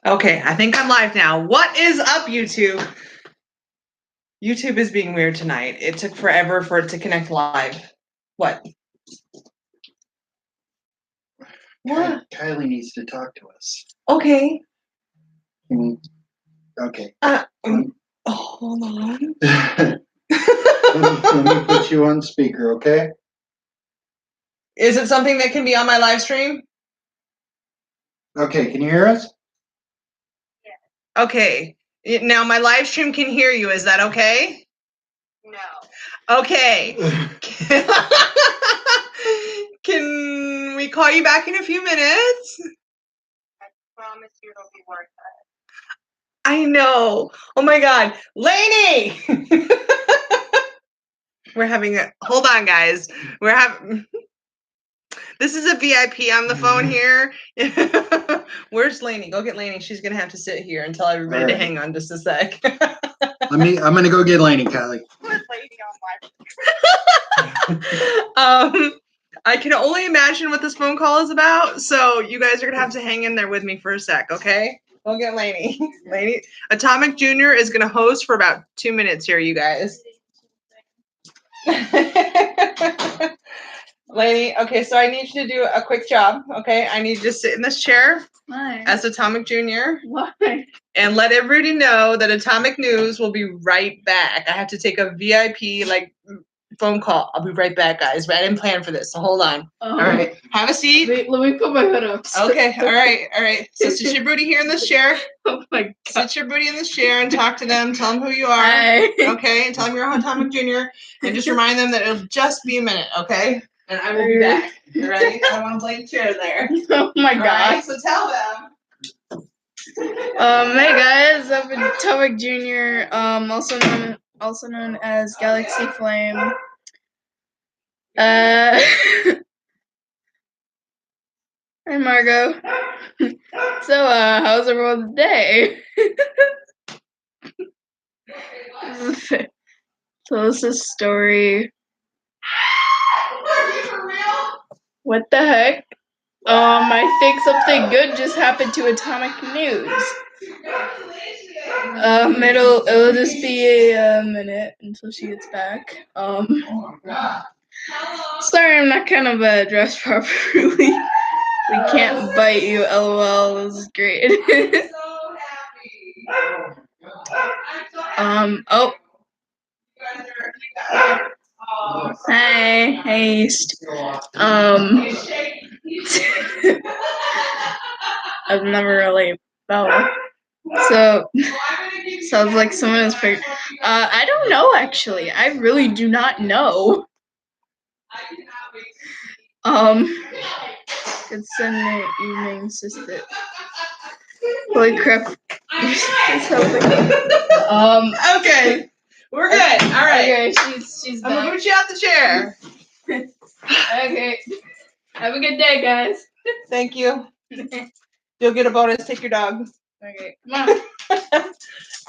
Okay, I think I'm live now. What is up, YouTube? YouTube is being weird tonight. It took forever for it to connect live. What? What? Kylie needs to talk to us. Okay. Okay. Hold on. Let me put you on speaker, okay? Is it something that can be on my live stream? Okay, can you hear us? Okay. Now my live stream can hear you. Is that okay? No. Okay. Can we call you back in a few minutes? I promise you it'll be worth it. I know. Oh my God. Lainey! We're having a, hold on guys. We're having, this is a VIP on the phone here. Where's Lainey? Go get Lainey. She's gonna have to sit here and tell everybody to hang on just a sec. I'm gonna go get Lainey, Kylie. Put Lady on my I can only imagine what this phone call is about, so you guys are gonna have to hang in there with me for a sec, okay? Go get Lainey. Lainey, Atomic Junior is gonna host for about 2 minutes here, you guys. Lainey, okay, so I need you to do a quick job, okay? I need you to sit in this chair. Why? As Atomic Junior. Why? And let everybody know that Atomic News will be right back. I have to take a VIP phone call. I'll be right back, guys. I didn't plan for this, so hold on. All right, have a seat. Wait, let me put my hood up. Okay, all right. So sit your booty here in this chair. Oh my God. Sit your booty in this chair and talk to them. Tell them who you are. Hi. Okay, and tell them you're Atomic Junior. And just remind them that it'll just be a minute, okay? And I will be back. You ready? I don't want to blank chair there. Oh my God. All right, so tell them. Hey guys, I'm Atomic Junior, also known as Galaxy Flame. Hi Margot. So how's everyone's day? So this is a story. What the heck? I think something good just happened to Atomic News. It'll just be a minute until she gets back. Sorry, I'm not kind of dressed properly. We can't bite you, LOL. This is great. Oh. Hi, haste. I've never really felt. So sounds like someone is pregnant. I don't know actually. I really do not know. Could send the evening assistant. Holy crap. Okay. We're good. All right. Okay, she's I'm gonna back. put you out the chair. Okay. Have a good day, guys. Thank you. You'll get a bonus. Take your dog. Okay, come on.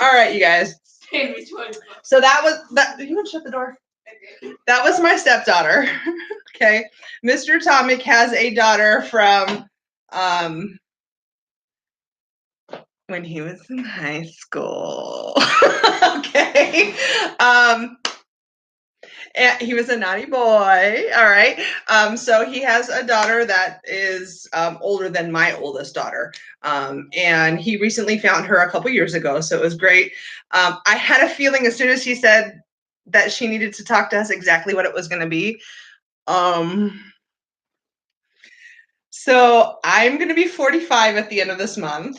All right, you guys. Pay me $20. So that was that. You want to shut the door? That was my stepdaughter. Okay, Mr. Atomic has a daughter from when he was in high school. Okay. And he was a naughty boy. All right. So he has a daughter that is older than my oldest daughter. And he recently found her a couple years ago. So it was great. I had a feeling as soon as he said that she needed to talk to us exactly what it was going to be. So I'm going to be 45 at the end of this month.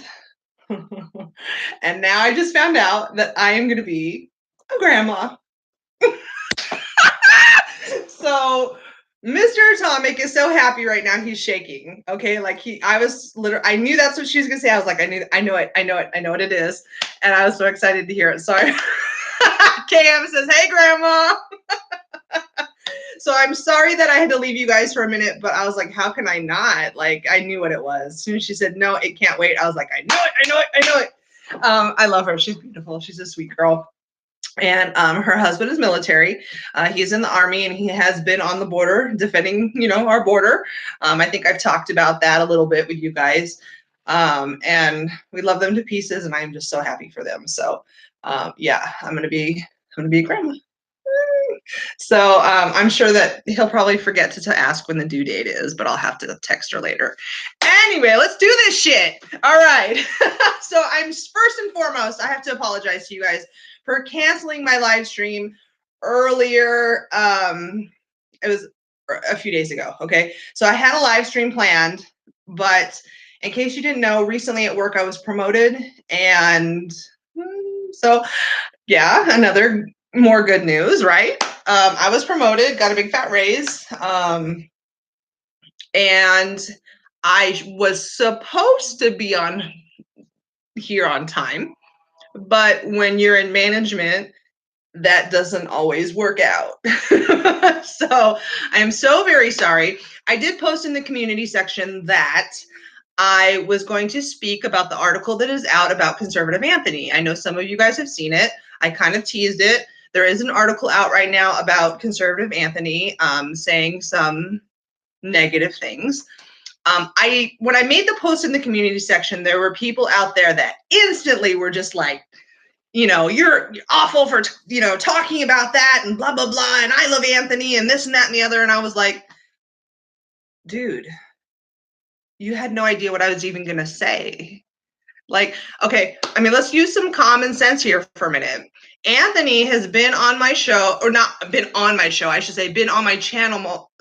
And now I just found out that I am going to be a grandma. So Mr. Atomic is so happy right now. He's shaking. Okay. Like I knew that's what she was going to say. I was like, I know what it is. And I was so excited to hear it. Sorry. KM says, hey, grandma. So I'm sorry that I had to leave you guys for a minute, but I was like, how can I not? Like, I knew what it was. As soon as she said, no, it can't wait. I was like, I know it. I love her. She's beautiful. She's a sweet girl. And her husband is military. He's in the Army, and he has been on the border defending, our border. I think I've talked about that a little bit with you guys. And we love them to pieces, and I'm just so happy for them. So yeah, I'm gonna be a grandma. So I'm sure that he'll probably forget to ask when the due date is, but I'll have to text her later. Anyway, let's do this shit. All right. So I'm first and foremost, I have to apologize to you guys for canceling my live stream earlier. It was a few days ago. Okay. So I had a live stream planned, but in case you didn't know, recently at work I was promoted, and so yeah, another more good news, right? I was promoted, got a big fat raise, and I was supposed to be on here on time, but when you're in management, that doesn't always work out. So I am so very sorry. I did post in the community section that I was going to speak about the article that is out about conservative Anthony. I know some of you guys have seen it. I kind of teased it. There is an article out right now about conservative Anthony saying some negative things. When I made the post in the community section, there were people out there that instantly were just like, you're awful for, talking about that and blah, blah, blah. And I love Anthony and this and that and the other. And I was like, dude, you had no idea what I was even going to say. Like, okay, I mean, let's use some common sense here for a minute. Anthony has been on my show, or not been on my show, I should say, been on my channel.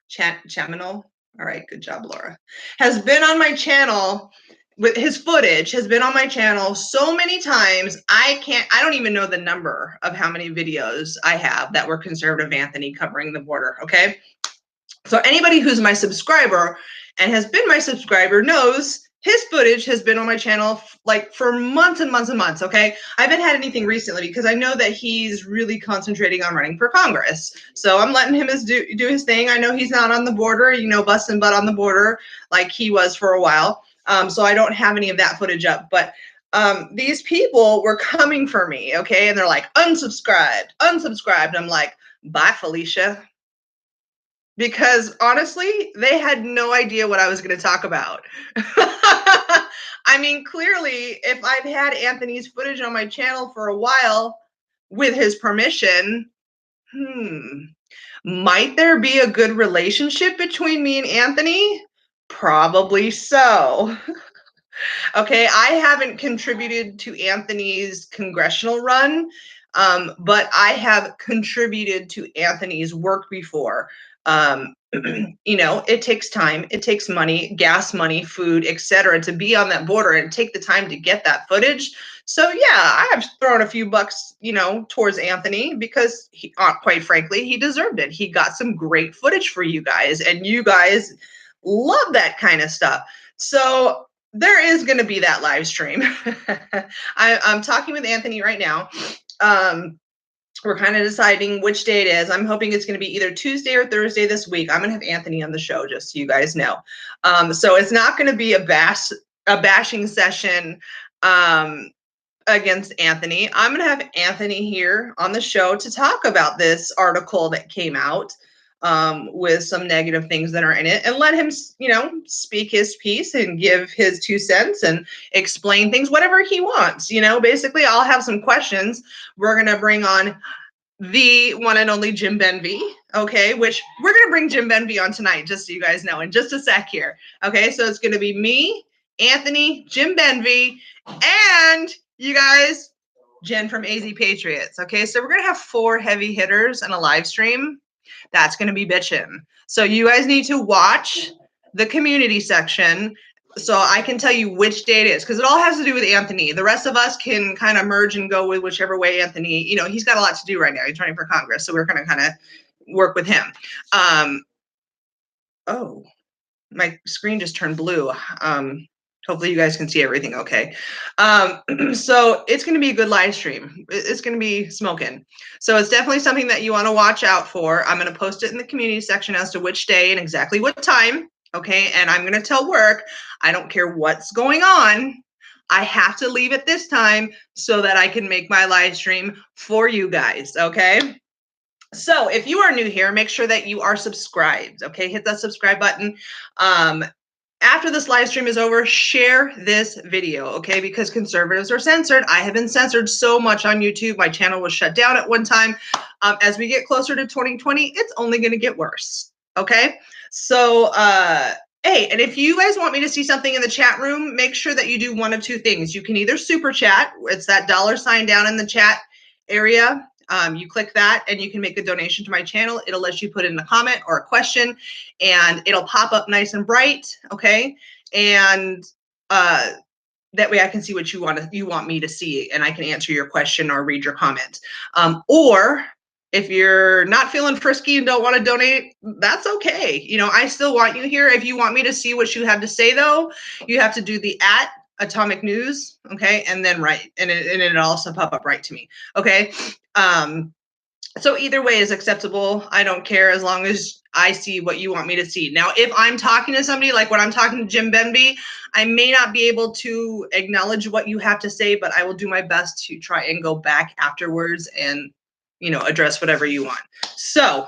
Channel. All right, good job, Laura. Has been on my channel with his footage, has been on my channel so many times. I don't even know the number of how many videos I have that were conservative Anthony covering the border. Okay. So anybody who's my subscriber and has been my subscriber knows his footage has been on my channel like for months and months and months. Okay. I haven't had anything recently because I know that he's really concentrating on running for Congress. So I'm letting him do his thing. I know he's not on the border, busting butt on the border like he was for a while. So I don't have any of that footage up, but these people were coming for me. Okay. And they're like, unsubscribed. And I'm like, bye, Felicia. Because honestly, they had no idea what I was going to talk about. I mean, clearly, if I've had Anthony's footage on my channel for a while with his permission, might there be a good relationship between me and Anthony? Probably so. Okay, I haven't contributed to Anthony's congressional run, but I have contributed to Anthony's work before. It takes time, it takes money, gas money, food, etc., to be on that border and take the time to get that footage. So yeah, I have thrown a few bucks, towards Anthony because he, quite frankly, he deserved it. He got some great footage for you guys, and you guys love that kind of stuff. So there is going to be that live stream. I'm talking with Anthony right now. We're kind of deciding which day it is. I'm hoping it's going to be either Tuesday or Thursday this week. I'm going to have Anthony on the show, just so you guys know. So it's not going to be a bashing session against Anthony. I'm going to have Anthony here on the show to talk about this article that came out with some negative things that are in it, and let him, speak his piece and give his 2 cents and explain things, whatever he wants. Basically, I'll have some questions. We're going to bring on the one and only Jim Benvey, okay, which we're going to bring Jim Benvey on tonight, just so you guys know, in just a sec here. Okay, so it's going to be me, Anthony, Jim Benvey, and you guys, Jen from AZ Patriots. Okay, so we're going to have 4 heavy hitters in a live stream. That's going to be bitchin'. So you guys need to watch the community section so I can tell you which day it is, because it all has to do with Anthony. The rest of us can kind of merge and go with whichever way Anthony, he's got a lot to do right now. He's running for Congress, so we're going to kind of work with him. Oh, my screen just turned blue. Hopefully you guys can see everything okay. So it's going to be a good live stream. It's going to be smoking. So it's definitely something that you want to watch out for. I'm going to post it in the community section as to which day and exactly what time. Okay. And I'm going to tell work, I don't care what's going on. I have to leave at this time so that I can make my live stream for you guys. Okay. So if you are new here, make sure that you are subscribed. Okay. Hit that subscribe button. after this live stream is over, share this video, okay? Because conservatives are censored. I have been censored so much on YouTube. My channel was shut down at one time. As we get closer to 2020, it's only going to get worse, okay? So, hey, and if you guys want me to see something in the chat room, make sure that you do one of two things. You can either super chat. It's that $ down in the chat area. You click that and you can make a donation to my channel. It'll let you put in a comment or a question and it'll pop up nice and bright, okay? And that way I can see what you want me to see and I can answer your question or read your comment. Or if you're not feeling frisky and don't want to donate, that's okay. You know, I still want you here. If you want me to see what you have to say though, you have to do the @Atomic News, okay? And then write, and it'll also pop up right to me, okay? So either way is acceptable. I don't care as long as I see what you want me to see. Now, if I'm talking to somebody, like when I'm talking to Jim Benby, I may not be able to acknowledge what you have to say, but I will do my best to try and go back afterwards and, you know, address whatever you want. So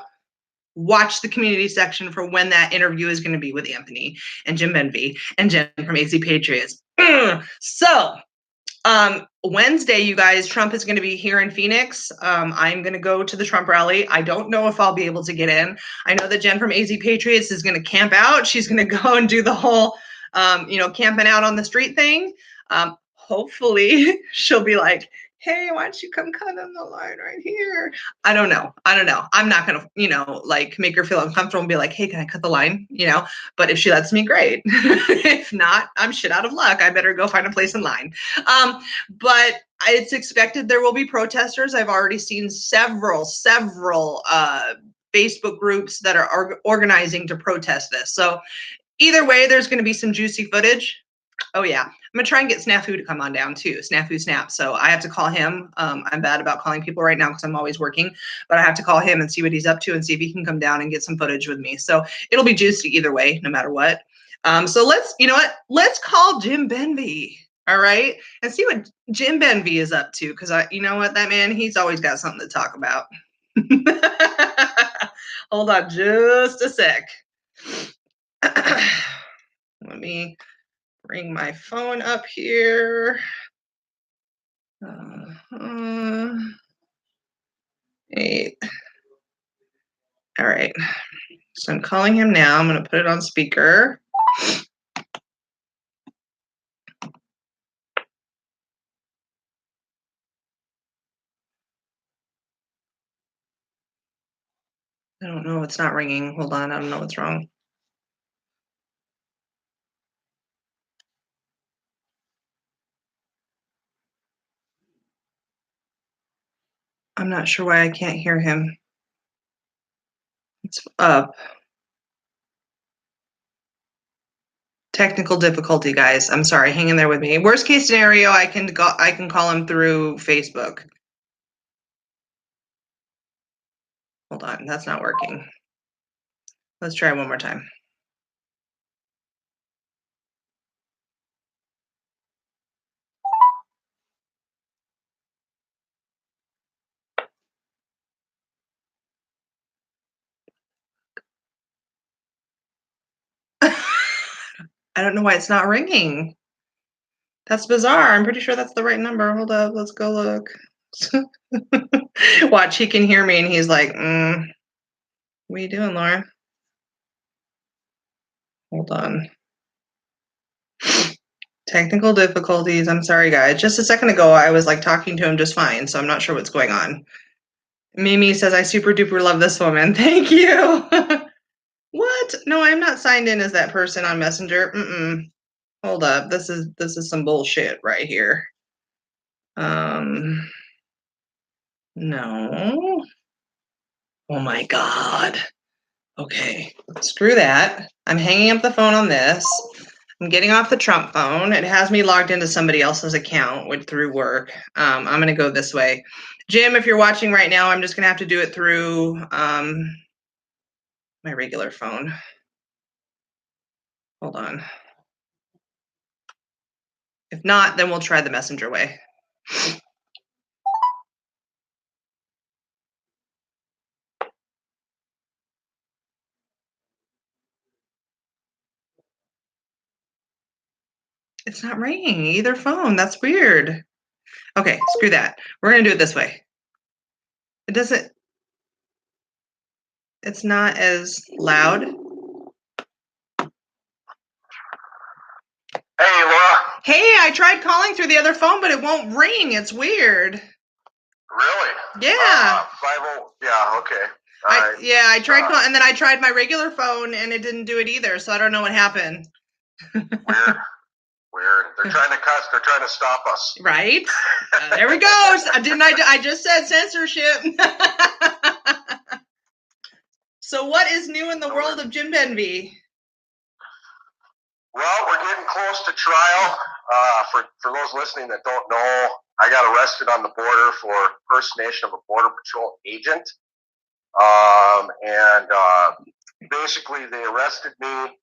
watch the community section for when that interview is going to be with Anthony and Jim Benby and Jen from AZ Patriots. So Wednesday, you guys, Trump is going to be here in Phoenix. I'm going to go to the Trump rally. I don't know if I'll be able to get in. I know that Jen from AZ Patriots is going to camp out. She's going to go and do the whole, you know, camping out on the street thing. Hopefully she'll be like, hey, why don't you come cut on the line right here? I don't know. I'm not going to, you know, like make her feel uncomfortable and be like, hey, can I cut the line? You know, but if she lets me, great. If not, I'm shit out of luck. I better go find a place in line. But it's expected there will be protesters. I've already seen several Facebook groups that are organizing to protest this. So either way, there's going to be some juicy footage. Oh yeah, I'm gonna try and get Snafu to come on down too. Snafu Snap. So I have to call him. I'm bad about calling people right now because I'm always working, but I have to call him and see what he's up to and see if he can come down and get some footage with me. So it'll be juicy either way, no matter what. So let's, you know what? Let's call Jim Benby. All right, and see what Jim Benby is up to because you know what, that man, he's always got something to talk about. Hold on, just a sec. Let me bring my phone up here. Eight. All right. So I'm calling him now. I'm going to put it on speaker. I don't know. It's not ringing. Hold on. I don't know what's wrong. I'm not sure why I can't hear him. It's up. Technical difficulty, guys. I'm sorry. Hang in there with me. Worst case scenario, I can call him through Facebook. Hold on. That's not working. Let's try one more time. I don't know why it's not ringing. That's bizarre. I'm pretty sure that's the right number. Hold up. Let's go look. Watch, he can hear me and he's like, what are you doing, Laura? Hold on. Technical difficulties. I'm sorry, guys. Just a second ago, I was like talking to him just fine, so I'm not sure what's going on. Mimi says, I super duper love this woman. Thank you. What? No, I'm not signed in as that person on Messenger. Hold up. This is some bullshit right here. No. Oh my God. Okay. Screw that. I'm hanging up the phone on this. I'm getting off the Trump phone. It has me logged into somebody else's account through work. I'm going to go this way. Jim, if you're watching right now, I'm just going to have to do it through my regular phone. Hold on. If not, then we'll try the messenger way. It's not ringing either phone. That's weird. Okay, screw that. We're gonna do it this way. It doesn't. It's not as loud. Hey, Laura. Hey, I tried calling through the other phone, but it won't ring. It's weird. Really? Yeah. 50. Yeah. Okay. All right. I tried calling, and then I tried my regular phone, and it didn't do it either. So I don't know what happened. Weird. They're trying to stop us. Right? There we go. I just said censorship. So what is new in the world of Jim Benvie? Well, we're getting close to trial. For those listening that don't know, I got arrested on the border for impersonation of a Border Patrol agent. Basically, they arrested me,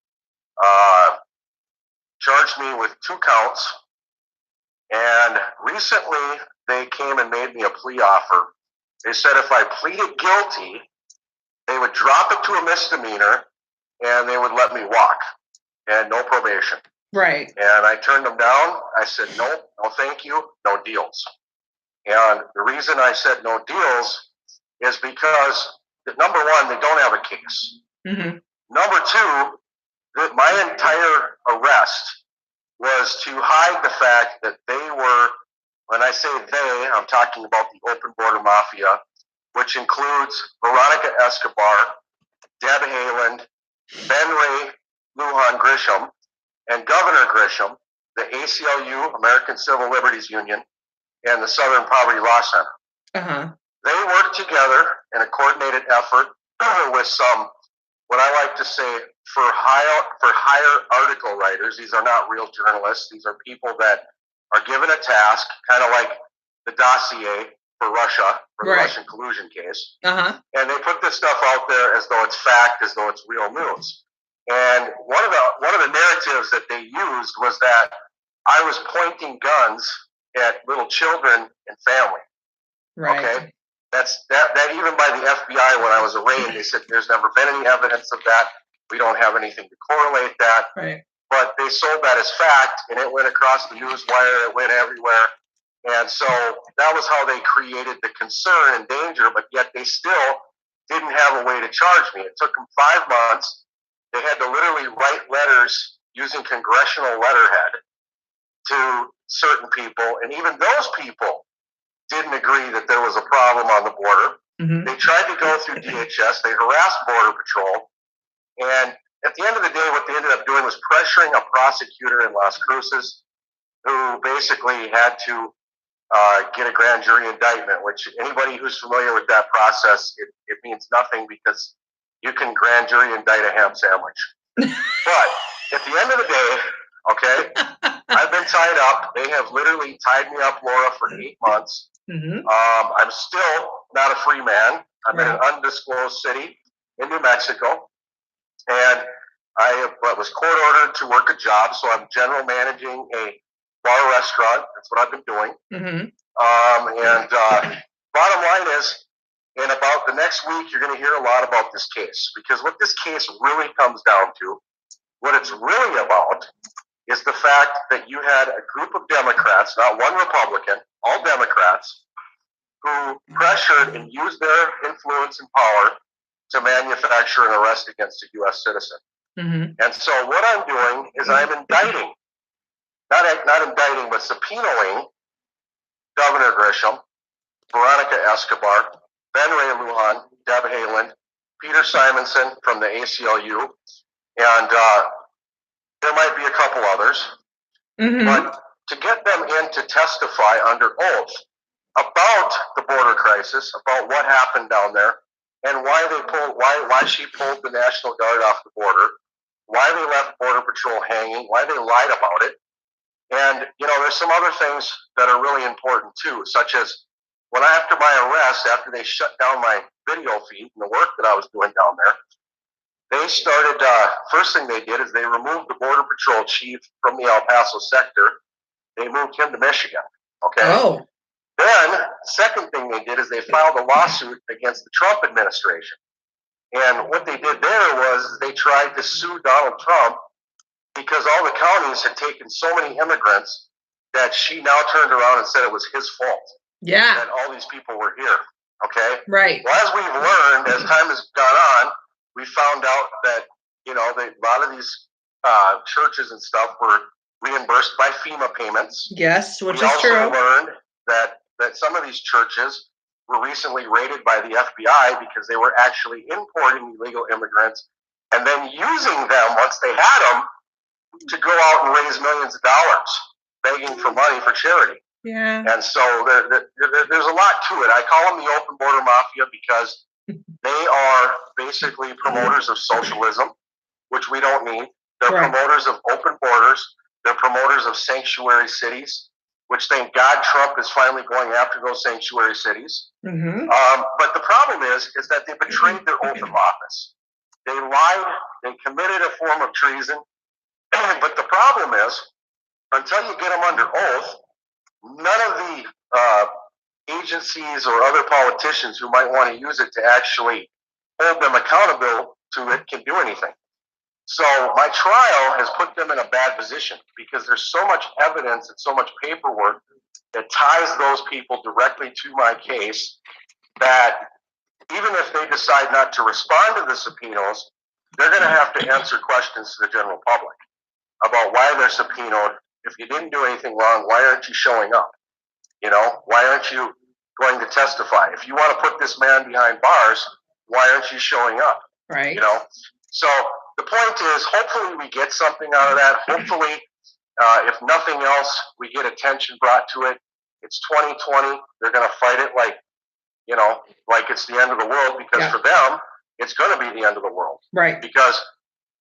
charged me with 2 counts, and recently they came and made me a plea offer. They said if I pleaded guilty, they would drop it to a misdemeanor and they would let me walk and no probation. Right. And I turned them down. I said, no thank you, no deals. And the reason I said no deals is because, number one, they don't have a case. Mm-hmm. Number two, my entire arrest was to hide the fact that they were, when I say they, I'm talking about the open border mafia, which includes Veronica Escobar, Deb Haaland, Ben Ray Lujan Grisham, and Governor Grisham, the ACLU, American Civil Liberties Union, and the Southern Poverty Law Center. Uh-huh. They worked together in a coordinated effort with some, what I like to say, for hire article writers. These are not real journalists. These are people that are given a task, kind of like the dossier for Russia, for the Russian collusion case. Uh-huh. And they put this stuff out there as though it's fact, as though it's real news. And one of the narratives that they used was that I was pointing guns at little children and family. Right. Okay. That even by the FBI when I was arraigned, they said there's never been any evidence of that. We don't have anything to correlate that. Right. But they sold that as fact, and it went across the news wire. It went everywhere. And so that was how they created the concern and danger, but yet they still didn't have a way to charge me. It took them 5 months. They had to literally write letters using congressional letterhead to certain people, and even those people didn't agree that there was a problem on the border. Mm-hmm. They tried to go through DHS. They harassed Border Patrol. And at the end of the day, what they ended up doing was pressuring a prosecutor in Las Cruces who basically had to get a grand jury indictment, which anybody who's familiar with that process, it means nothing because you can grand jury indict a ham sandwich. But at the end of the day, okay, I've been tied up. They have literally tied me up, Laura, for 8 months. Mm-hmm. I'm still not a free man. I'm in an undisclosed city in New Mexico. And I was court ordered to work a job, so I'm general managing a bar restaurant. That's what I've been doing. Mm-hmm. Bottom line is, in about the next week, you're going to hear a lot about this case. Because what this case really comes down to, what it's really about, is the fact that you had a group of Democrats, not one Republican, all Democrats, who pressured and used their influence and power to manufacture an arrest against a U.S. citizen. Mm-hmm. And so what I'm doing is I'm indicting, not indicting, but subpoenaing Governor Grisham, Veronica Escobar, Ben Ray Lujan, Deb Haaland, Peter Simonson from the ACLU, and there might be a couple others. Mm-hmm. But to get them in to testify under oath about the border crisis, about what happened down there, and why she pulled the National Guard off the border, why they left Border Patrol hanging, why they lied about it. And, there's some other things that are really important too, such as after my arrest, after they shut down my video feed and the work that I was doing down there, they started, first thing they did is they removed the Border Patrol chief from the El Paso sector. They moved him to Michigan. Okay. Oh. Then, second thing they did is they filed a lawsuit against the Trump administration. And what they did there was they tried to sue Donald Trump because all the counties had taken so many immigrants that she now turned around and said it was his fault Yeah. that all these people were here. Okay. Right. Well, as we've learned, as time has gone on, we found out that, a lot of these churches and stuff were reimbursed by FEMA payments. Yes, which we is also true. learned that some of these churches were recently raided by the FBI because they were actually importing illegal immigrants and then using them once they had them to go out and raise millions of dollars, begging for money for charity. Yeah. And so there's a lot to it. I call them the open border mafia because they are basically promoters of socialism, which we don't need. They're Right. promoters of open borders. They're promoters of sanctuary cities, which thank God Trump is finally going after those sanctuary cities. Mm-hmm. But the problem is that they betrayed their oath of office. They lied. They committed a form of treason. But the problem is, until you get them under oath, none of the agencies or other politicians who might want to use it to actually hold them accountable to it can do anything. So my trial has put them in a bad position because there's so much evidence and so much paperwork that ties those people directly to my case that even if they decide not to respond to the subpoenas, they're going to have to answer questions to the general public about why they're subpoenaed. If you didn't do anything wrong, why aren't you showing up? Why aren't you going to testify? If you want to put this man behind bars, why aren't you showing up? Right. So the point is, hopefully we get something out of that. Hopefully, if nothing else, we get attention brought to it. It's 2020. They're going to fight it like it's the end of the world because for them, it's going to be the end of the world. Right. Because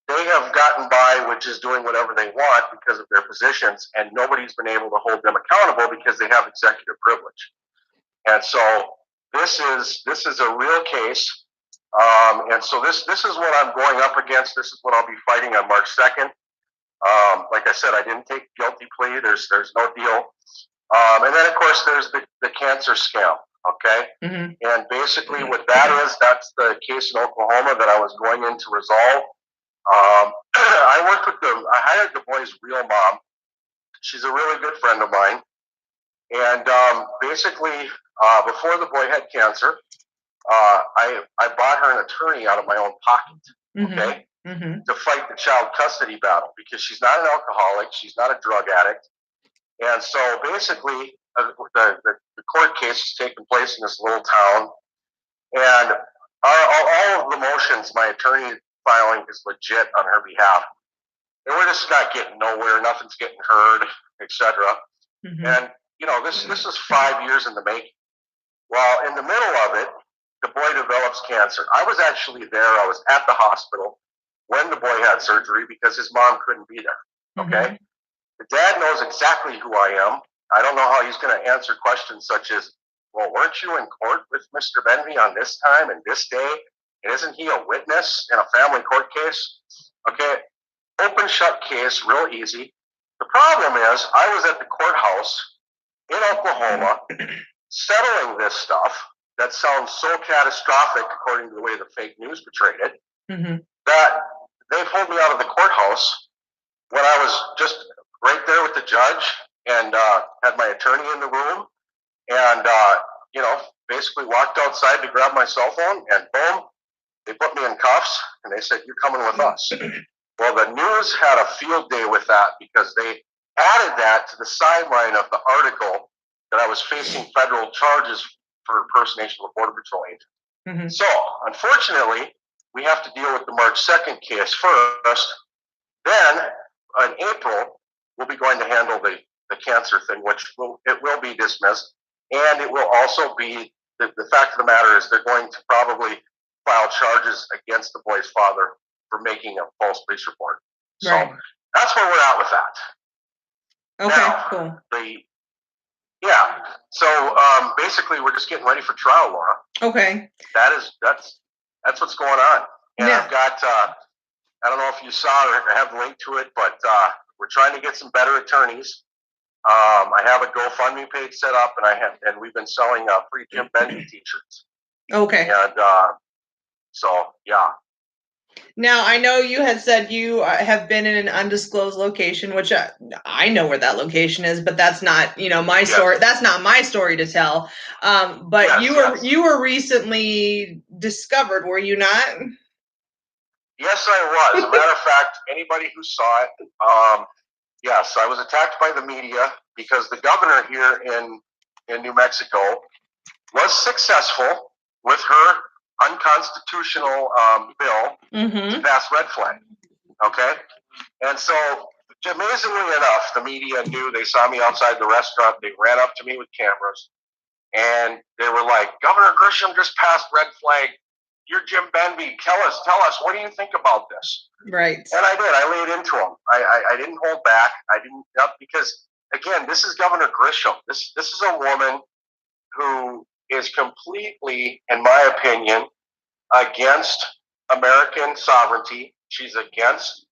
they have gotten by with just doing whatever they want because of their positions, and nobody's been able to hold them accountable because they have executive privilege. And so this is a real case. And so this is what I'm going up against. This is what I'll be fighting on March 2nd. Like I said, I didn't take a guilty plea. There's no deal. And then of course there's the cancer scam. Okay. Mm-hmm. And basically what that is, that's the case in Oklahoma that I was going in to resolve. I hired the boy's real mom. She's a really good friend of mine. And basically, before the boy had cancer, I bought her an attorney out of my own pocket, okay, to fight the child custody battle because she's not an alcoholic, she's not a drug addict. And so basically, the court case is taking place in this little town. And all of the motions my attorney filing is legit on her behalf. And we're just not getting nowhere. Nothing's getting heard, etc. And, this is 5 years in the making. Well, in the middle of it, the boy develops cancer. I was actually there. I was at the hospital when the boy had surgery because his mom couldn't be there. Okay. The dad knows exactly who I am. I don't know how he's going to answer questions such as, well, weren't you in court with Mr. Benvey on this time and this day? And isn't he a witness in a family court case? Okay. Open shut case, real easy. The problem is I was at the courthouse in Oklahoma settling this stuff that sounds so catastrophic according to the way the fake news portrayed it, that they pulled me out of the courthouse when I was just right there with the judge and had my attorney in the room and, basically walked outside to grab my cell phone and boom, they put me in cuffs and they said, you're coming with us. Well, the news had a field day with that because they added that to the sideline of the article that I was facing federal charges for impersonation of a Border Patrol agent. So, unfortunately, we have to deal with the March 2nd case first. Then, in April, we'll be going to handle the cancer thing, which will be dismissed. And it will also be, the fact of the matter is they're going to probably file charges against the boy's father for making a false police report. So that's where we're at with that. Okay, now, cool. So basically we're just getting ready for trial, Laura. Okay. That's what's going on. And Yeah. I've got, I don't know if you saw or have the link to it, but we're trying to get some better attorneys. I have a GoFundMe page set up, and we've been selling free Jim Bendy t-shirts. Okay. And so yeah. Now, I know you had said you have been in an undisclosed location, which I know where that location is, but that's not, my Yes. story. That's not my story to tell. But Yes, you were recently discovered, were you not? Yes, I was. As a matter of fact, anybody who saw it, yes, I was attacked by the media because the governor here in New Mexico was successful with her unconstitutional bill to pass red flag. Okay? And so, amazingly enough, the media knew. They saw me outside the restaurant. They ran up to me with cameras. And they were like, Governor Grisham just passed red flag. You're Jim Benby. Tell us, what do you think about this? Right. And I did. I laid into him. I didn't hold back. I didn't, because, again, this is Governor Grisham. This is a woman who is completely, in my opinion, against American sovereignty. She's against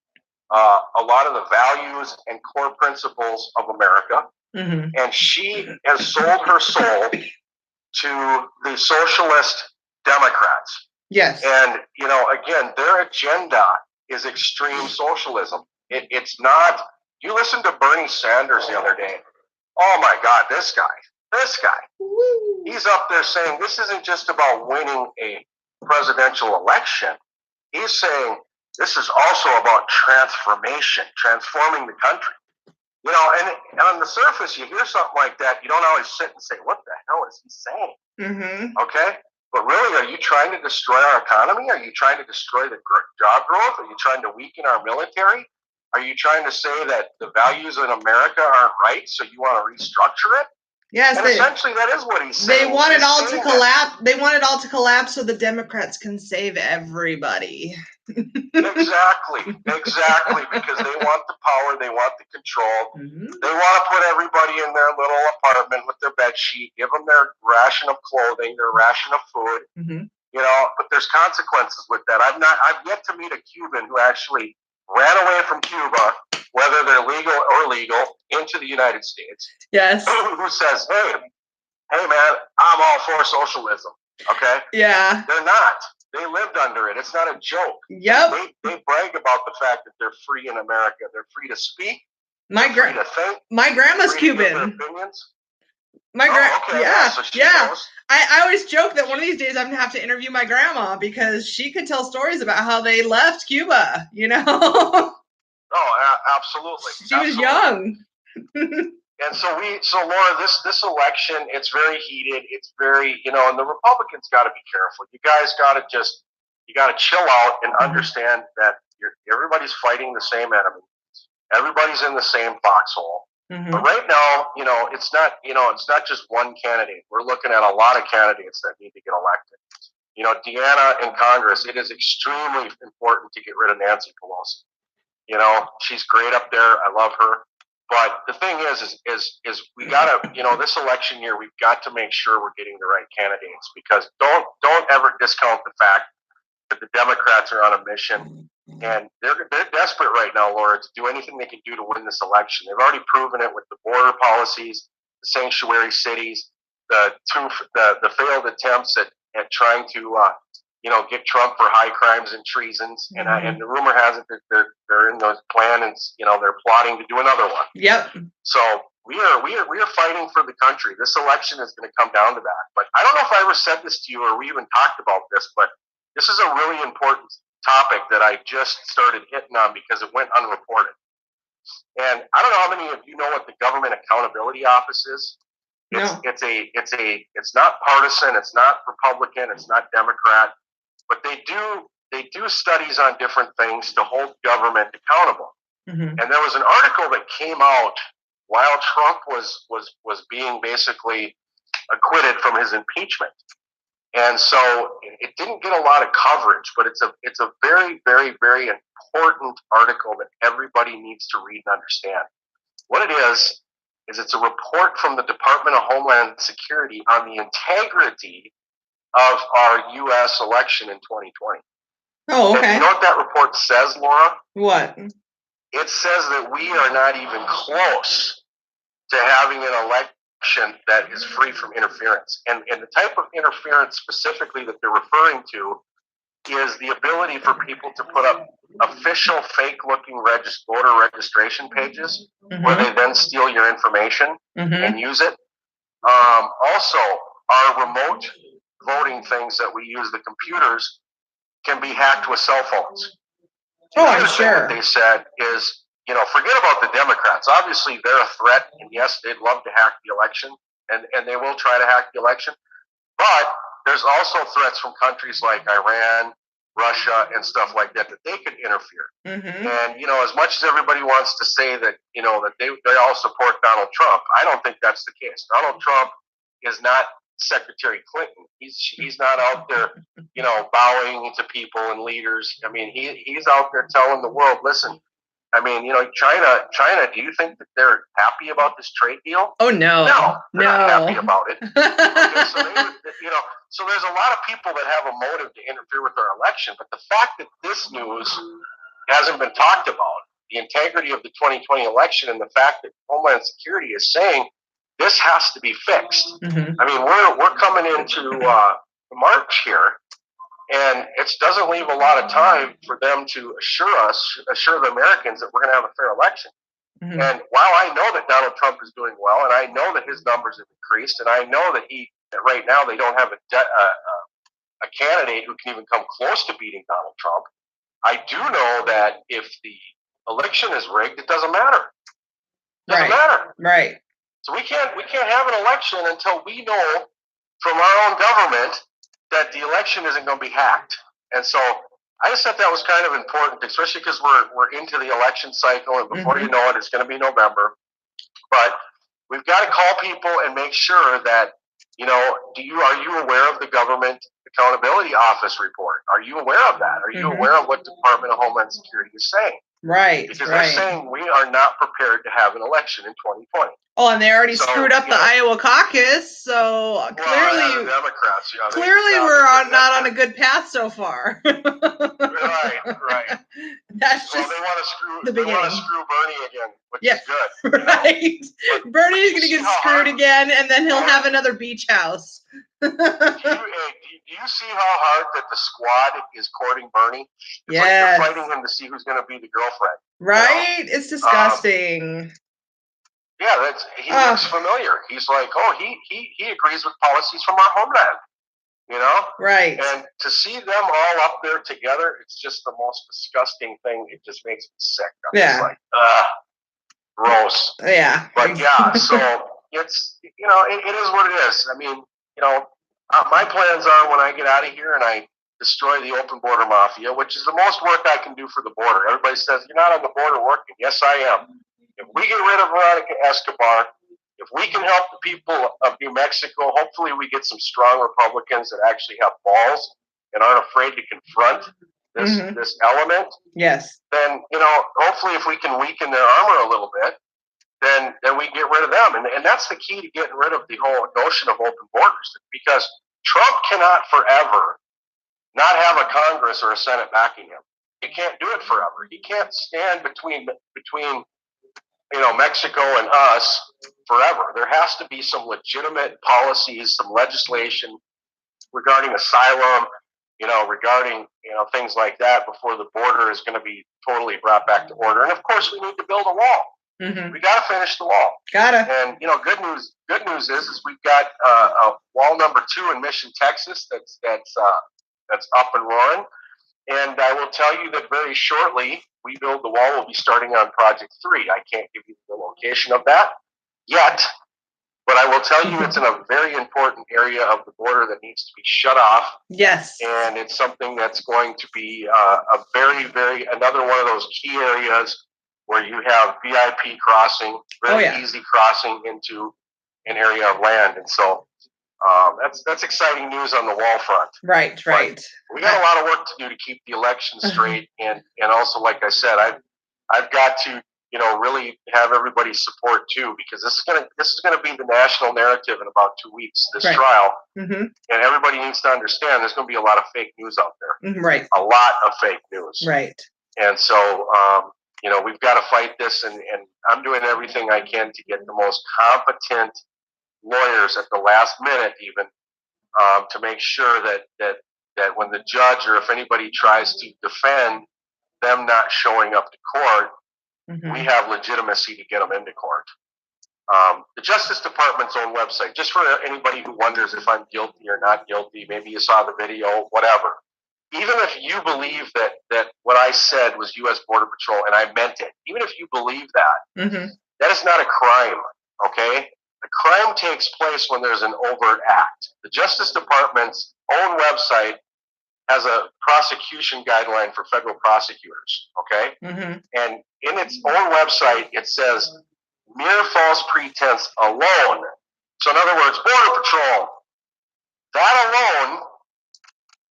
a lot of the values and core principles of America. And she has sold her soul to the socialist Democrats. Yes. And, again, their agenda is extreme socialism. It's not, you listened to Bernie Sanders the other day. Oh my God, this guy. He's up there saying this isn't just about winning a presidential election. He's saying this is also about transformation, transforming the country. And on the surface, you hear something like that, you don't always sit and say, what the hell is he saying? Okay? But really, are you trying to destroy our economy? Are you trying to destroy the job growth? Are you trying to weaken our military? Are you trying to say that the values in America aren't right, so you want to restructure it? Yes, and essentially that is what he's saying. They want it all to collapse. They want it all to collapse so the Democrats can save everybody. Exactly, because they want the power, they want the control. They want to put everybody in their little apartment with their bed sheet, give them their ration of clothing, their ration of food. But there's consequences with that. I've yet to meet a Cuban who actually ran away from Cuba, whether they're legal or illegal, into the United States. Yes. Who says, hey man, I'm all for socialism. Okay? Yeah. They're not. They lived under it. It's not a joke. Yep. They brag about the fact that they're free in America. They're free to speak. My grandma's Cuban. Yeah. So knows. I always joke that one of these days I'm gonna have to interview my grandma because she could tell stories about how they left Cuba. Oh, absolutely. She was young. And so Lawra, this election, it's very heated. It's very, and the Republicans got to be careful. You guys got to chill out and understand that everybody's fighting the same enemy. Everybody's in the same foxhole. But right now, it's not just one candidate. We're looking at a lot of candidates that need to get elected. Deanna in Congress, it is extremely important to get rid of Nancy Pelosi. She's great up there. I love her. But the thing is we gotta, this election year, we've got to make sure we're getting the right candidates, because don't ever discount the fact that the Democrats are on a mission, and they're desperate right now, Lawra, to do anything they can do to win this election. They've already proven it with the border policies, the sanctuary cities, the failed attempts at trying to get Trump for high crimes and treasons, and the rumor has it that they're in those plans, they're plotting to do another one. Yep. So we are fighting for the country. This election is going to come down to that. But I don't know if I ever said this to you or we even talked about this, but this is a really important topic that I just started hitting on because it went unreported. And I don't know how many of you know what the Government Accountability Office is. It's not partisan, it's not Republican, it's not Democrat, but they do studies on different things to hold government accountable. And there was an article that came out while Trump was being basically acquitted from his impeachment. And so it didn't get a lot of coverage, but it's a very, very, very important article that everybody needs to read and understand. What it is it's a report from the Department of Homeland Security on the integrity of our U.S. election in 2020. Oh, okay. And you know what that report says, Lawra? What? It says that we are not even close to having an election that is free from interference. And the type of interference specifically that they're referring to is the ability for people to put up official fake-looking voter registration pages where they then steal your information and use it. Also, our remote voting things that we use, the computers, can be hacked with cell phones. Oh, The I'm other thing sure. that they said is, forget about the Democrats. Obviously, they're a threat, and yes, they'd love to hack the election, and they will try to hack the election. But there's also threats from countries like Iran, Russia, and stuff like that they could interfere. And as much as everybody wants to say that that they all support Donald Trump, I don't think that's the case. Donald Trump is not Secretary Clinton. He's not out there bowing to people and leaders. I mean, he's out there telling the world, listen. I mean, China. Do you think that they're happy about this trade deal? Oh no, No, they're not happy about it. Okay, so they would, so there's a lot of people that have a motive to interfere with our election. But the fact that this news hasn't been talked about, the integrity of the 2020 election, and the fact that Homeland Security is saying this has to be fixed. I mean, we're coming into March here. And it doesn't leave a lot of time for them to assure the Americans that we're going to have a fair election. And while I know that Donald Trump is doing well, and I know that his numbers have increased, and I know that right now they don't have a candidate who can even come close to beating Donald Trump, I do know that if the election is rigged, it doesn't matter. It doesn't matter. Right. So we can't have an election until we know from our own government that the election isn't going to be hacked. And so I just thought that was kind of important, especially because we're into the election cycle, and before you know it, it's going to be November. But we've got to call people and make sure that, are you aware of the Government Accountability Office report? Are you aware of that? Are you aware of what Department of Homeland Security is saying? Right. Because they're saying we are not prepared to have an election in 2020. Oh, and they already screwed up the Iowa caucus, so clearly, the Democrats, we're not on a good path so far. Right. That's just they want to screw the beginning. They want to screw Bernie again, which is good. Right. Bernie's going to get screwed again, and then he'll have another beach house. Do you see how hard that the squad is courting Bernie? It's like they're fighting him to see who's going to be the girlfriend. Right? It's disgusting. He looks familiar. He's like, he agrees with policies from our homeland. Right. And to see them all up there together, it's just the most disgusting thing. It just makes me sick. I'm just like, gross. Yeah. But so it's, it is what it is. I mean, my plans are when I get out of here and I destroy the open border mafia, which is the most work I can do for the border. Everybody says, you're not on the border working. Yes, I am. If we get rid of Veronica Escobar, if we can help the people of New Mexico, hopefully we get some strong Republicans that actually have balls and aren't afraid to confront this element. Yes. Then, hopefully if we can weaken their armor a little bit, then we get rid of them. And that's the key to getting rid of the whole notion of open borders, because Trump cannot forever not have a Congress or a Senate backing him. He can't do it forever. He can't stand between Mexico and us forever. There has to be some legitimate policies, some legislation regarding asylum, regarding things like that before the border is going to be totally brought back to order. And of course, we need to build a wall. We got to finish the wall. And good news is we've got a wall number 2 in Mission, Texas. That's up and roaring. And I will tell you that very shortly, We Build the Wall will be starting on Project 3. I can't give you the location of that yet, but I will tell you it's in a very important area of the border that needs to be shut off. Yes. And it's something that's going to be another one of those key areas where you have VIP crossing, easy crossing into an area of land. And so that's exciting news on the wall front. Right. But we got a lot of work to do to keep the election straight, and also, like I said, I've got to really have everybody's support too, because this is gonna be the national narrative in about 2 weeks. This trial, and everybody needs to understand there's going to be a lot of fake news out there. Right. A lot of fake news. Right. And so we've got to fight this, and I'm doing everything I can to get the most competent lawyers at the last minute, even to make sure that that when the judge or if anybody tries to defend them not showing up to court, we have legitimacy to get them into court. The Justice Department's own website, just for anybody who wonders if I'm guilty or not guilty, maybe you saw the video, whatever. Even if you believe that what I said was U.S. Border Patrol and I meant it, even if you believe that, that is not a crime, okay? The crime takes place when there's an overt act. The Justice Department's own website has a prosecution guideline for federal prosecutors, okay? And in its own website, it says mere false pretense alone. So in other words, Border Patrol, that alone,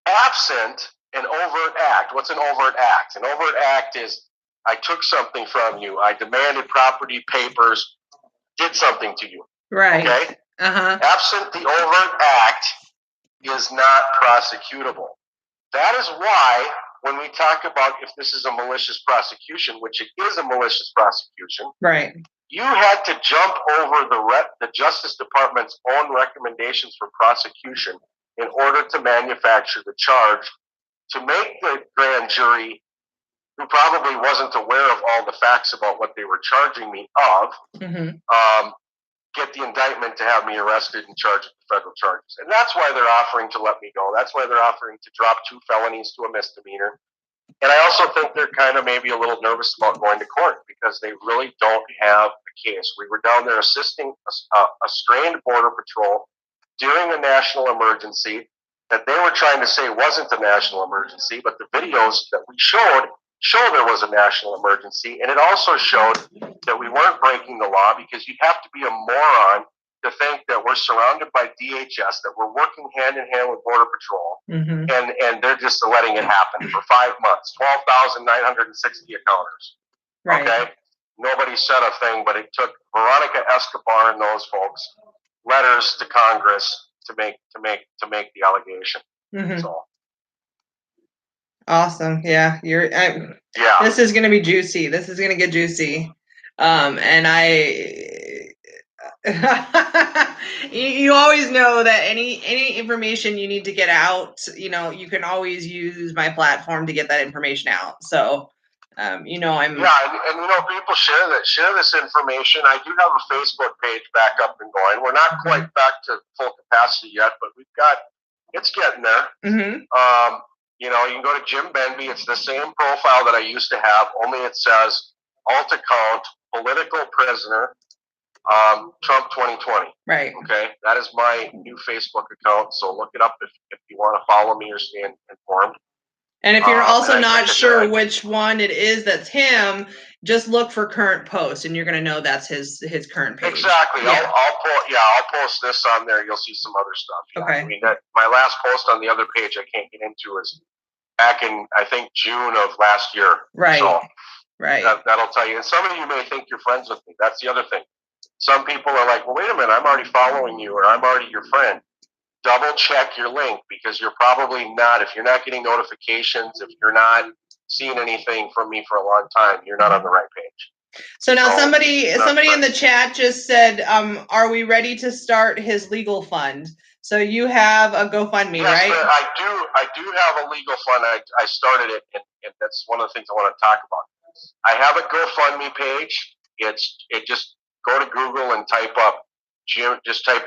absent an overt act. What's an overt act? An overt act is I took something from you, I demanded property, papers, did something to you. Right. Okay? Absent the overt act is not prosecutable. That is why when we talk about if this is a malicious prosecution, which it is a malicious prosecution, right, you had to jump over the Justice Department's own recommendations for prosecution in order to manufacture the charge to make the grand jury, who probably wasn't aware of all the facts about what they were charging me of, get the indictment to have me arrested and charged with federal charges. And that's why they're offering to let me go. That's why they're offering to drop 2 felonies to a misdemeanor. And I also think they're kind of maybe a little nervous about going to court because they really don't have a case. We were down there assisting a stranded Border Patrol during a national emergency that they were trying to say wasn't a national emergency, but the videos that we showed show there was a national emergency, and it also showed that we weren't breaking the law because you have to be a moron to think that we're surrounded by DHS, that we're working hand in hand with Border Patrol, and they're just letting it happen for 5 months, 12,960 encounters. right. Okay, nobody said a thing, but it took Veronica Escobar and those folks letters to Congress to make the allegation. So. Awesome. Yeah, this is going to be juicy. This is going to get juicy. And you always know that any information you need to get out, you can always use my platform to get that information out. So, I'm. Yeah, and people share this information. I do have a Facebook page back up and going. We're not quite back to full capacity yet, but it's getting there. You can go to Jim Benby. It's the same profile that I used to have, only it says alt account, political prisoner, Trump 2020. Right. Okay. That is my new Facebook account. So look it up if you want to follow me or stay informed. And if you're also not sure which one it is that's him, just look for current post, and you're going to know that's his current page. Exactly. Yeah. I'll post this on there. You'll see some other stuff. Yeah. Okay. I mean, my last post on the other page I can't get into is back in, I think, June of last year. Right. So right. That'll tell you. And some of you may think you're friends with me. That's the other thing. Some people are like, well, wait a minute, I'm already following you, or I'm already your friend. Double check your link, because you're probably not. If you're not getting notifications, if you're not seeing anything from me for a long time, you're not on the right page. So now somebody in the chat just said, are we ready to start his legal fund? So you have a GoFundMe, yes, right? I do have a legal fund. I started it, and that's one of the things I want to talk about. I have a GoFundMe page. It just go to Google and type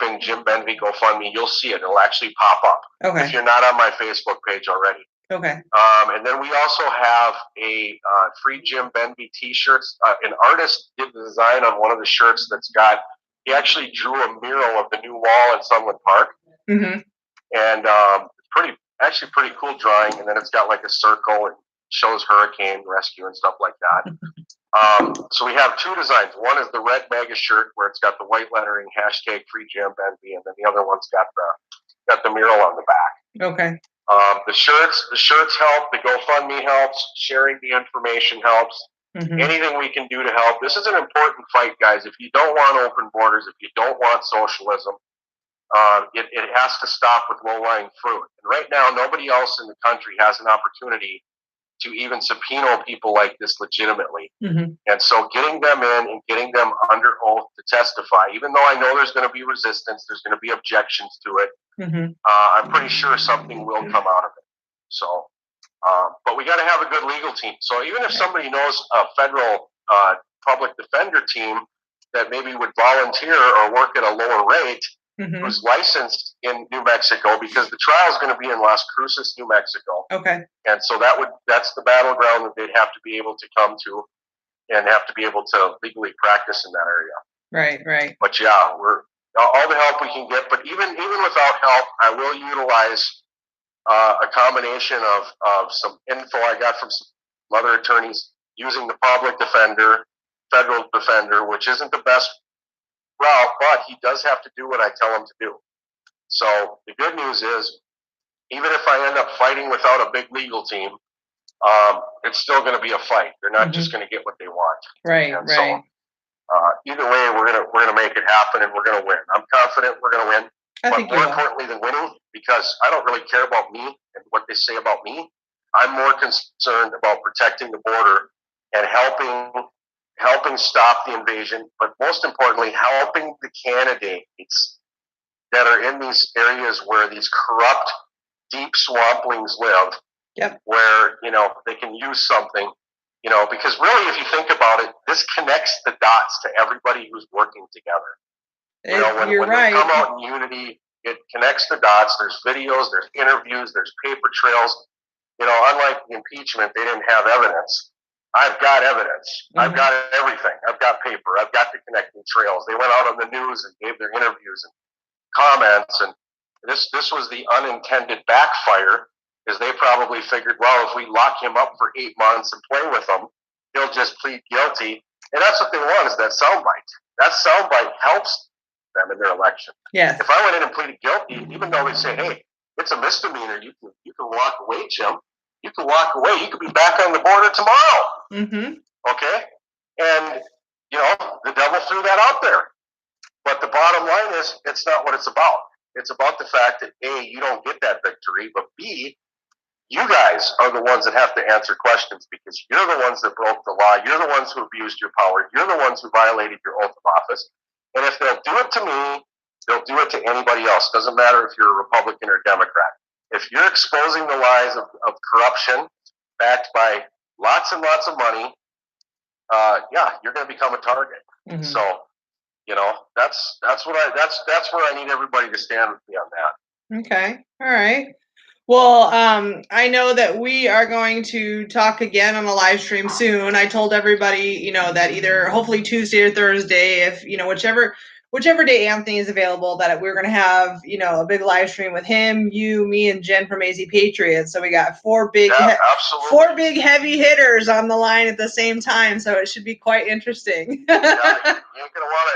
in Jim Benby GoFundMe. You'll see it. It'll actually pop up. Okay. If you're not on my Facebook page already. Okay. And then we also have a free Jim Benby T-shirts. An artist did the design on one of the shirts he actually drew a mural of the new wall at Sunwood Park. And pretty cool drawing. And then it's got like a circle and shows hurricane rescue and stuff like that. So we have 2 designs. One is the red mega shirt where it's got the white lettering #free Jim Benby, and then the other one's got the mural on the back. Okay. The shirts help. The GoFundMe helps. Sharing the information helps. Anything we can do to help. This is an important fight, guys. If you don't want open borders, if you don't want socialism, it has to stop with low-lying fruit. And right now, nobody else in the country has an opportunity to even subpoena people like this legitimately. And so getting them in and getting them under oath to testify, even though I know there's going to be resistance, there's going to be objections to it, I'm pretty sure something will come out of it. So, but we got to have a good legal team. So even if somebody knows a federal public defender team that maybe would volunteer or work at a lower rate, who's licensed in New Mexico, because the trial is going to be in Las Cruces, New Mexico. Okay. And so that's the battleground that they'd have to be able to come to and have to be able to legally practice in that area. Right. But yeah, we're all the help we can get. But even without help, I will utilize a combination of some info I got from some other attorneys using the public defender, federal defender, which isn't the best route, but he does have to do what I tell him to do. So the good news is, even if I end up fighting without a big legal team, it's still going to be a fight. They're not just going to get what they want. Right. So, either way, we're gonna make it happen, and we're gonna win. I'm confident we're gonna win. But more importantly than winning, because I don't really care about me and what they say about me, I'm more concerned about protecting the border and helping stop the invasion. But most importantly, helping the candidates that are in these areas where these corrupt, deep swamplings live. Yep. Where they can use something. Because really, if you think about it, this connects the dots to everybody who's working together. When right. they come out in unity, it connects the dots. There's videos, there's interviews, there's paper trails. Unlike the impeachment, they didn't have evidence. I've got evidence. I've got everything. I've got paper. I've got the connecting trails. They went out on the news and gave their interviews and comments. And this was the unintended backfire. Because they probably figured, well, if we lock him up for 8 months and play with him, he'll just plead guilty. And that's what they want, is that soundbite. That soundbite helps them in their election. Yes. If I went in and pleaded guilty, even though they say, hey, it's a misdemeanor, you can walk away, Jim. You can walk away. You could be back on the border tomorrow. Okay? And, the devil threw that out there. But the bottom line is, it's not what it's about. It's about the fact that, A, you don't get that victory, but B, you guys are the ones that have to answer questions, because you're the ones that broke the law. You're the ones who abused your power. You're the ones who violated your oath of office. And if they'll do it to me, they'll do it to anybody else. Doesn't matter if you're a Republican or Democrat. If you're exposing the lies of corruption backed by lots and lots of money, you're going to become a target. So, that's where I need everybody to stand with me on that. Okay. All right. Well, I know that we are going to talk again on a live stream soon. I told everybody, that either hopefully Tuesday or Thursday, if, whichever day Anthony is available, that we're going to have, a big live stream with him, you, me, and Jen from AZ Patriots. So we got four big heavy hitters on the line at the same time. So it should be quite interesting. You're not going to want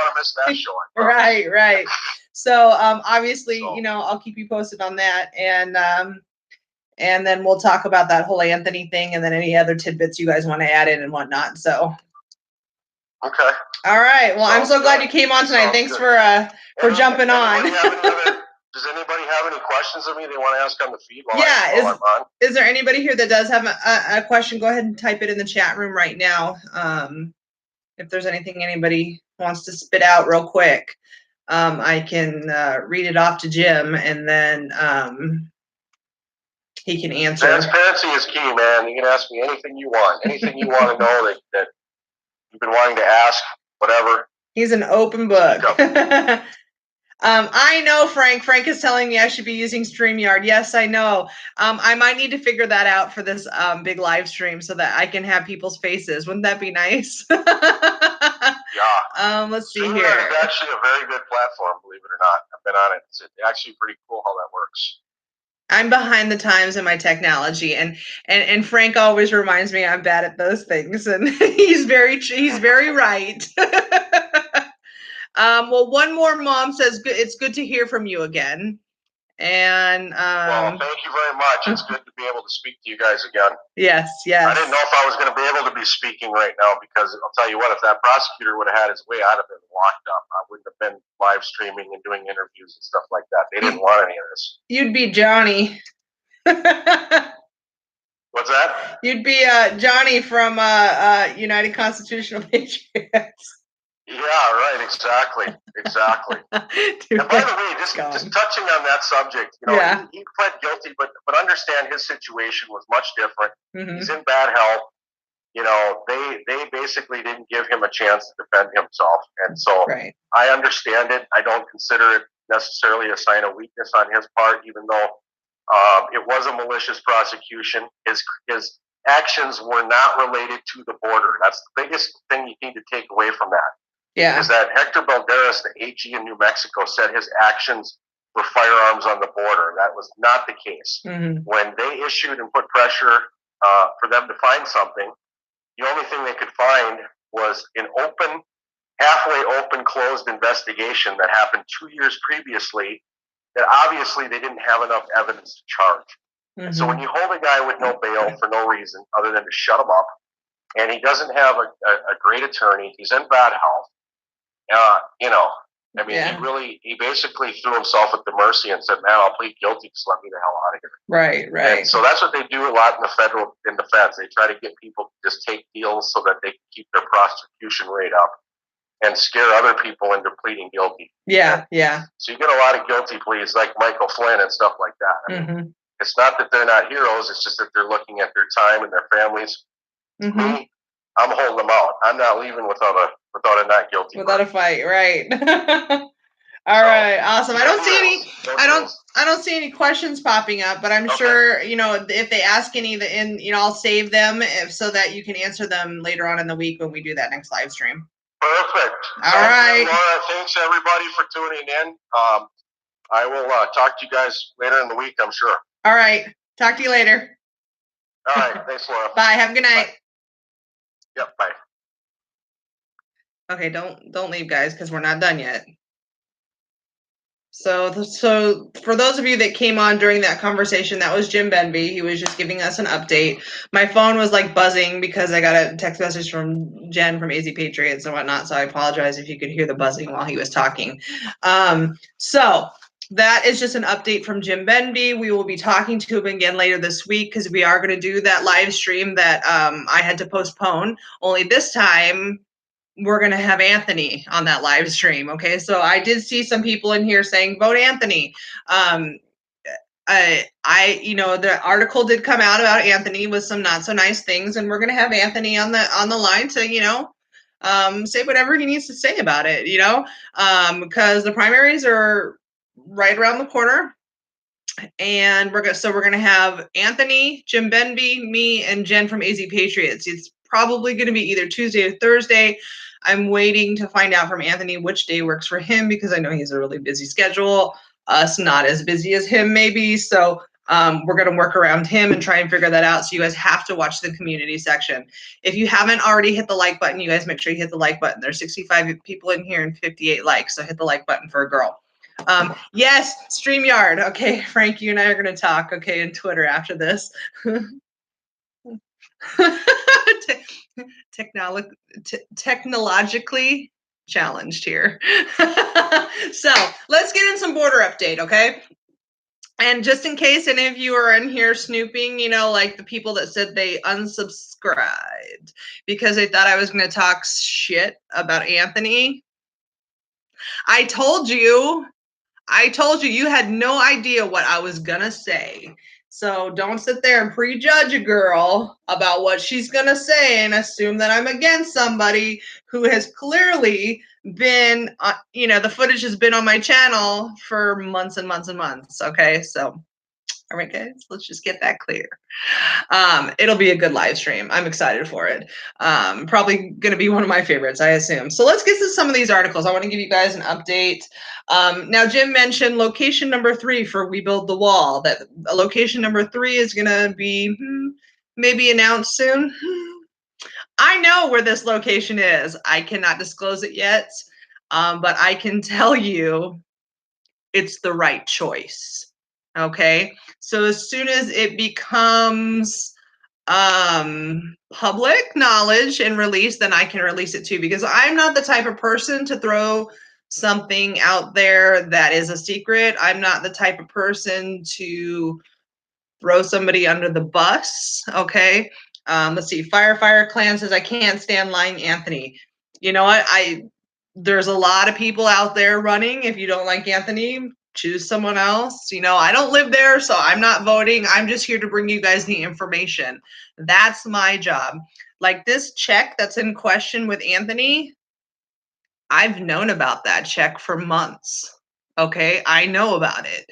to miss that show. Right. So obviously, I'll keep you posted on that, and then we'll talk about that whole Anthony thing, and then any other tidbits you guys want to add in and whatnot. So. Okay. All right. Well, I'm so glad you came on tonight. Thanks for jumping on. Does anybody have any questions of me they want to ask on the feed while I'm on? Is there anybody here that does have a question? Go ahead and type it in the chat room right now. If there's anything anybody wants to spit out real quick. I can read it off to Jim, and then he can answer. Transparency is key, man. You can ask me anything you want. Anything you want to know that you've been wanting to ask, whatever. He's an open book. I know, Frank. Frank is telling me I should be using StreamYard. Yes, I know. I might need to figure that out for this big live stream so that I can have people's faces. Wouldn't that be nice? Yeah. Let's see StreamYard here. is actually a very good platform, believe it or not. I've been on it. It's actually pretty cool how that works. I'm behind the times in my technology, and Frank always reminds me I'm bad at those things, and he's very right. Well, one more mom says it's good to hear from you again. And well, thank you very much. It's good to be able to speak to you guys again. Yes. I didn't know if I was going to be able to be speaking right now, because I'll tell you what, if that prosecutor would have had his way, I'd have been locked up. I wouldn't have been live streaming and doing interviews and stuff like that. They didn't want any of this. You'd be Johnny. What's that? You'd be Johnny from United Constitutional Patriots. Yeah, right, exactly. Dude, And by the way, just God. touching on that subject, Yeah. he pled guilty, but understand his situation was much different. Mhm. He's in bad health. They basically didn't give him a chance to defend himself, and so Right. I understand it. I don't consider it necessarily a sign of weakness on his part, even though it was a malicious prosecution. His actions were not related to the border. That's the biggest thing you need to take away from that. Yeah. Is that Hector Balderas, the AG in New Mexico, said his actions were firearms on the border. That was not the case. Mhm. When they issued and put pressure for them to find something, the only thing they could find was an halfway open, closed investigation that happened 2 years previously that obviously they didn't have enough evidence to charge. And so when you hold a guy with no bail for no reason other than to shut him up, and he doesn't have a great attorney, he's in bad health, he basically threw himself at the mercy and said, man, I'll plead guilty, just let me the hell out of here. Right. And so that's what they do a lot in defense. They try to get people to just take deals so that they can keep their prosecution rate up and scare other people into pleading guilty. Yeah. Yeah. So you get a lot of guilty pleas like Michael Flynn and stuff like that. I mean, it's not that they're not heroes. It's just that they're looking at their time and their families. Me, I'm holding them out. I'm not leaving without a not guilty. Without a fight, right? All right, awesome. I don't see any questions popping up, but I'm sure if they ask any, I'll save them so that you can answer them later on in the week when we do that next live stream. Perfect. All right. Lawra, thanks everybody for tuning in. I will talk to you guys later in the week, I'm sure. All right. Talk to you later. All right. Thanks, Lawra. Bye. Have a good night. Bye. Yep. Bye. Okay. Don't leave, guys, because we're not done yet. So for those of you that came on during that conversation, that was Jim Benby. He was just giving us an update. My phone was like buzzing because I got a text message from Jen from AZ Patriots and whatnot. So I apologize if you could hear the buzzing while he was talking. So that is just an update from Jim Benby. We will be talking to him again later this week because we are going to do that live stream that I had to postpone. Only this time, we're going to have Anthony on that live stream. Okay. So I did see some people in here saying, vote Anthony. The article did come out about Anthony with some not so nice things. And we're going to have Anthony on the line to, say whatever he needs to say about it, because the primaries are right around the corner. And we're going to have Anthony, Jim Benby, me, and Jen from AZ Patriots. It's probably going to be either Tuesday or Thursday. I'm waiting to find out from Anthony which day works for him because I know he's a really busy schedule. Us not as busy as him maybe. So we're going to work around him and try and figure that out. So you guys have to watch the community section. If you haven't already hit the like button, you guys make sure you hit the like button. There's 65 people in here and 58 likes. So hit the like button for a girl. Yes, StreamYard. Okay, Frank, you and I are going to talk, okay, and Twitter after this. Technologically challenged here. So let's get in some border update, okay? And just in case any of you are in here snooping, like the people that said they unsubscribed because they thought I was going to talk shit about Anthony. I told you you had no idea what I was going to say. So don't sit there and prejudge a girl about what she's going to say and assume that I'm against somebody who has clearly been, the footage has been on my channel for months and months and months. Okay, so all right, guys, let's just get that clear. It'll be a good live stream. I'm excited for it. Probably going to be one of my favorites, I assume. So let's get to some of these articles. I want to give you guys an update. Now, Jim mentioned location number 3 for We Build the Wall. That location number 3 is going to be maybe announced soon. I know where this location is. I cannot disclose it yet, but I can tell you it's the right choice. Okay, so as soon as it becomes public knowledge and release, then I can release it too, because I'm not the type of person to throw something out there that is a secret. I'm not the type of person to throw somebody under the bus. Okay, let's see. Fire Clan says I can't stand lying Anthony. You know what? there's a lot of people out there running. If you don't like Anthony, choose someone else. You know, I don't live there, so I'm not voting. I'm just here to bring you guys the information. That's my job. Like this check that's in question with Anthony, I've known about that check for months. Okay, I know about it.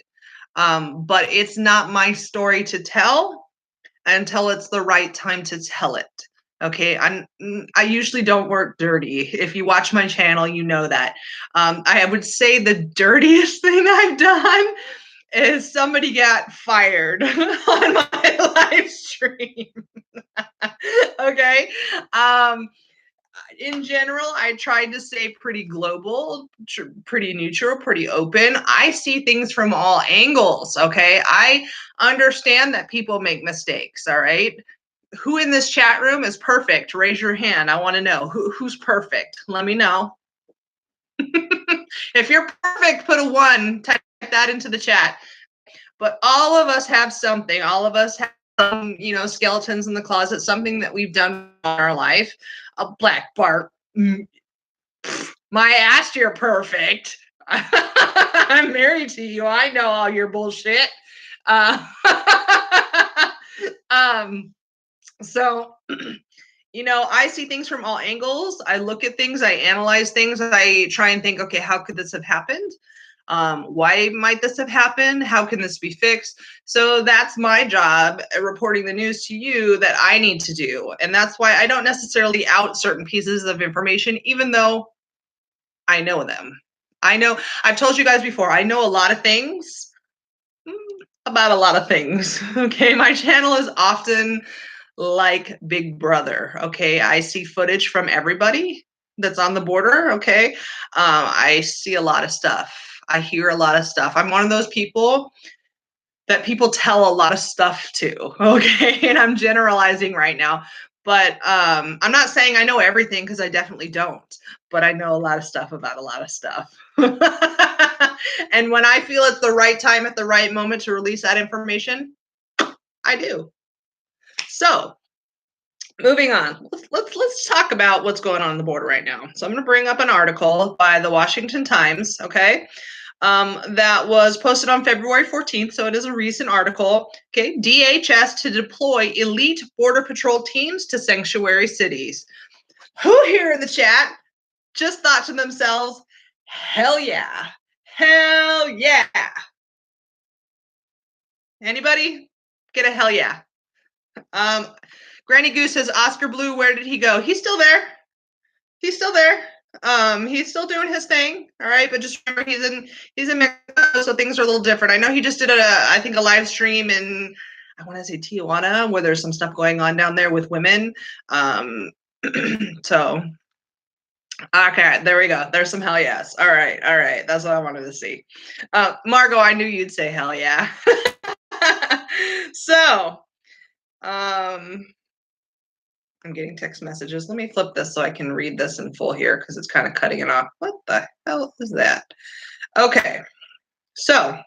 But it's not my story to tell until it's the right time to tell it. Okay, I usually don't work dirty. If you watch my channel, you know that. I would say the dirtiest thing I've done is somebody got fired on my live stream. Okay. In general, I tried to stay pretty global, pretty neutral, pretty open. I see things from all angles. Okay. I understand that people make mistakes. All right. Who in this chat room is perfect? Raise your hand. I want to know who's perfect. Let me know. If you're perfect, put a 1. Type that into the chat. But all of us have something. All of us have some, you know, skeletons in the closet, something that we've done in our life. A black Bart. My ass, you're perfect. I'm married to you. I know all your bullshit. So, you know, I see things from all angles. I look at things, I analyze things, I try and think, okay, how could this have happened? Why might this have happened? How can this be fixed? So that's my job, reporting the news to you that I need to do. And that's why I don't necessarily out certain pieces of information, even though I know them. I know, I've told you guys before, I know a lot of things about a lot of things. Okay, my channel is often like Big Brother. Okay, I see footage from everybody that's on the border. Okay, I see a lot of stuff. I hear a lot of stuff. I'm one of those people that people tell a lot of stuff to. Okay, and I'm generalizing right now, but I'm not saying I know everything because I definitely don't. But I know a lot of stuff about a lot of stuff. And when I feel it's the right time at the right moment to release that information, I do. So moving on, let's talk about what's going on the border right now. So I'm going to bring up an article by the Washington Times, okay, that was posted on February 14th, so it is a recent article. Okay, DHS to deploy elite Border Patrol teams to sanctuary cities. Who here in the chat just thought to themselves, hell yeah, hell yeah? Anybody get a hell yeah? Granny Goose says, Oscar Blue, where did he go? He's still there. He's still there. He's still doing his thing. All right, but just remember he's in Mexico, so things are a little different. I know he just did I think a live stream in, I want to say Tijuana, where there's some stuff going on down there with women. So okay, there we go. There's some hell yes. All right. That's what I wanted to see. Margot, I knew you'd say hell yeah. So I'm getting text messages. Let me flip this so I can read this in full here because it's kind of cutting it off. What the hell is that? Okay. So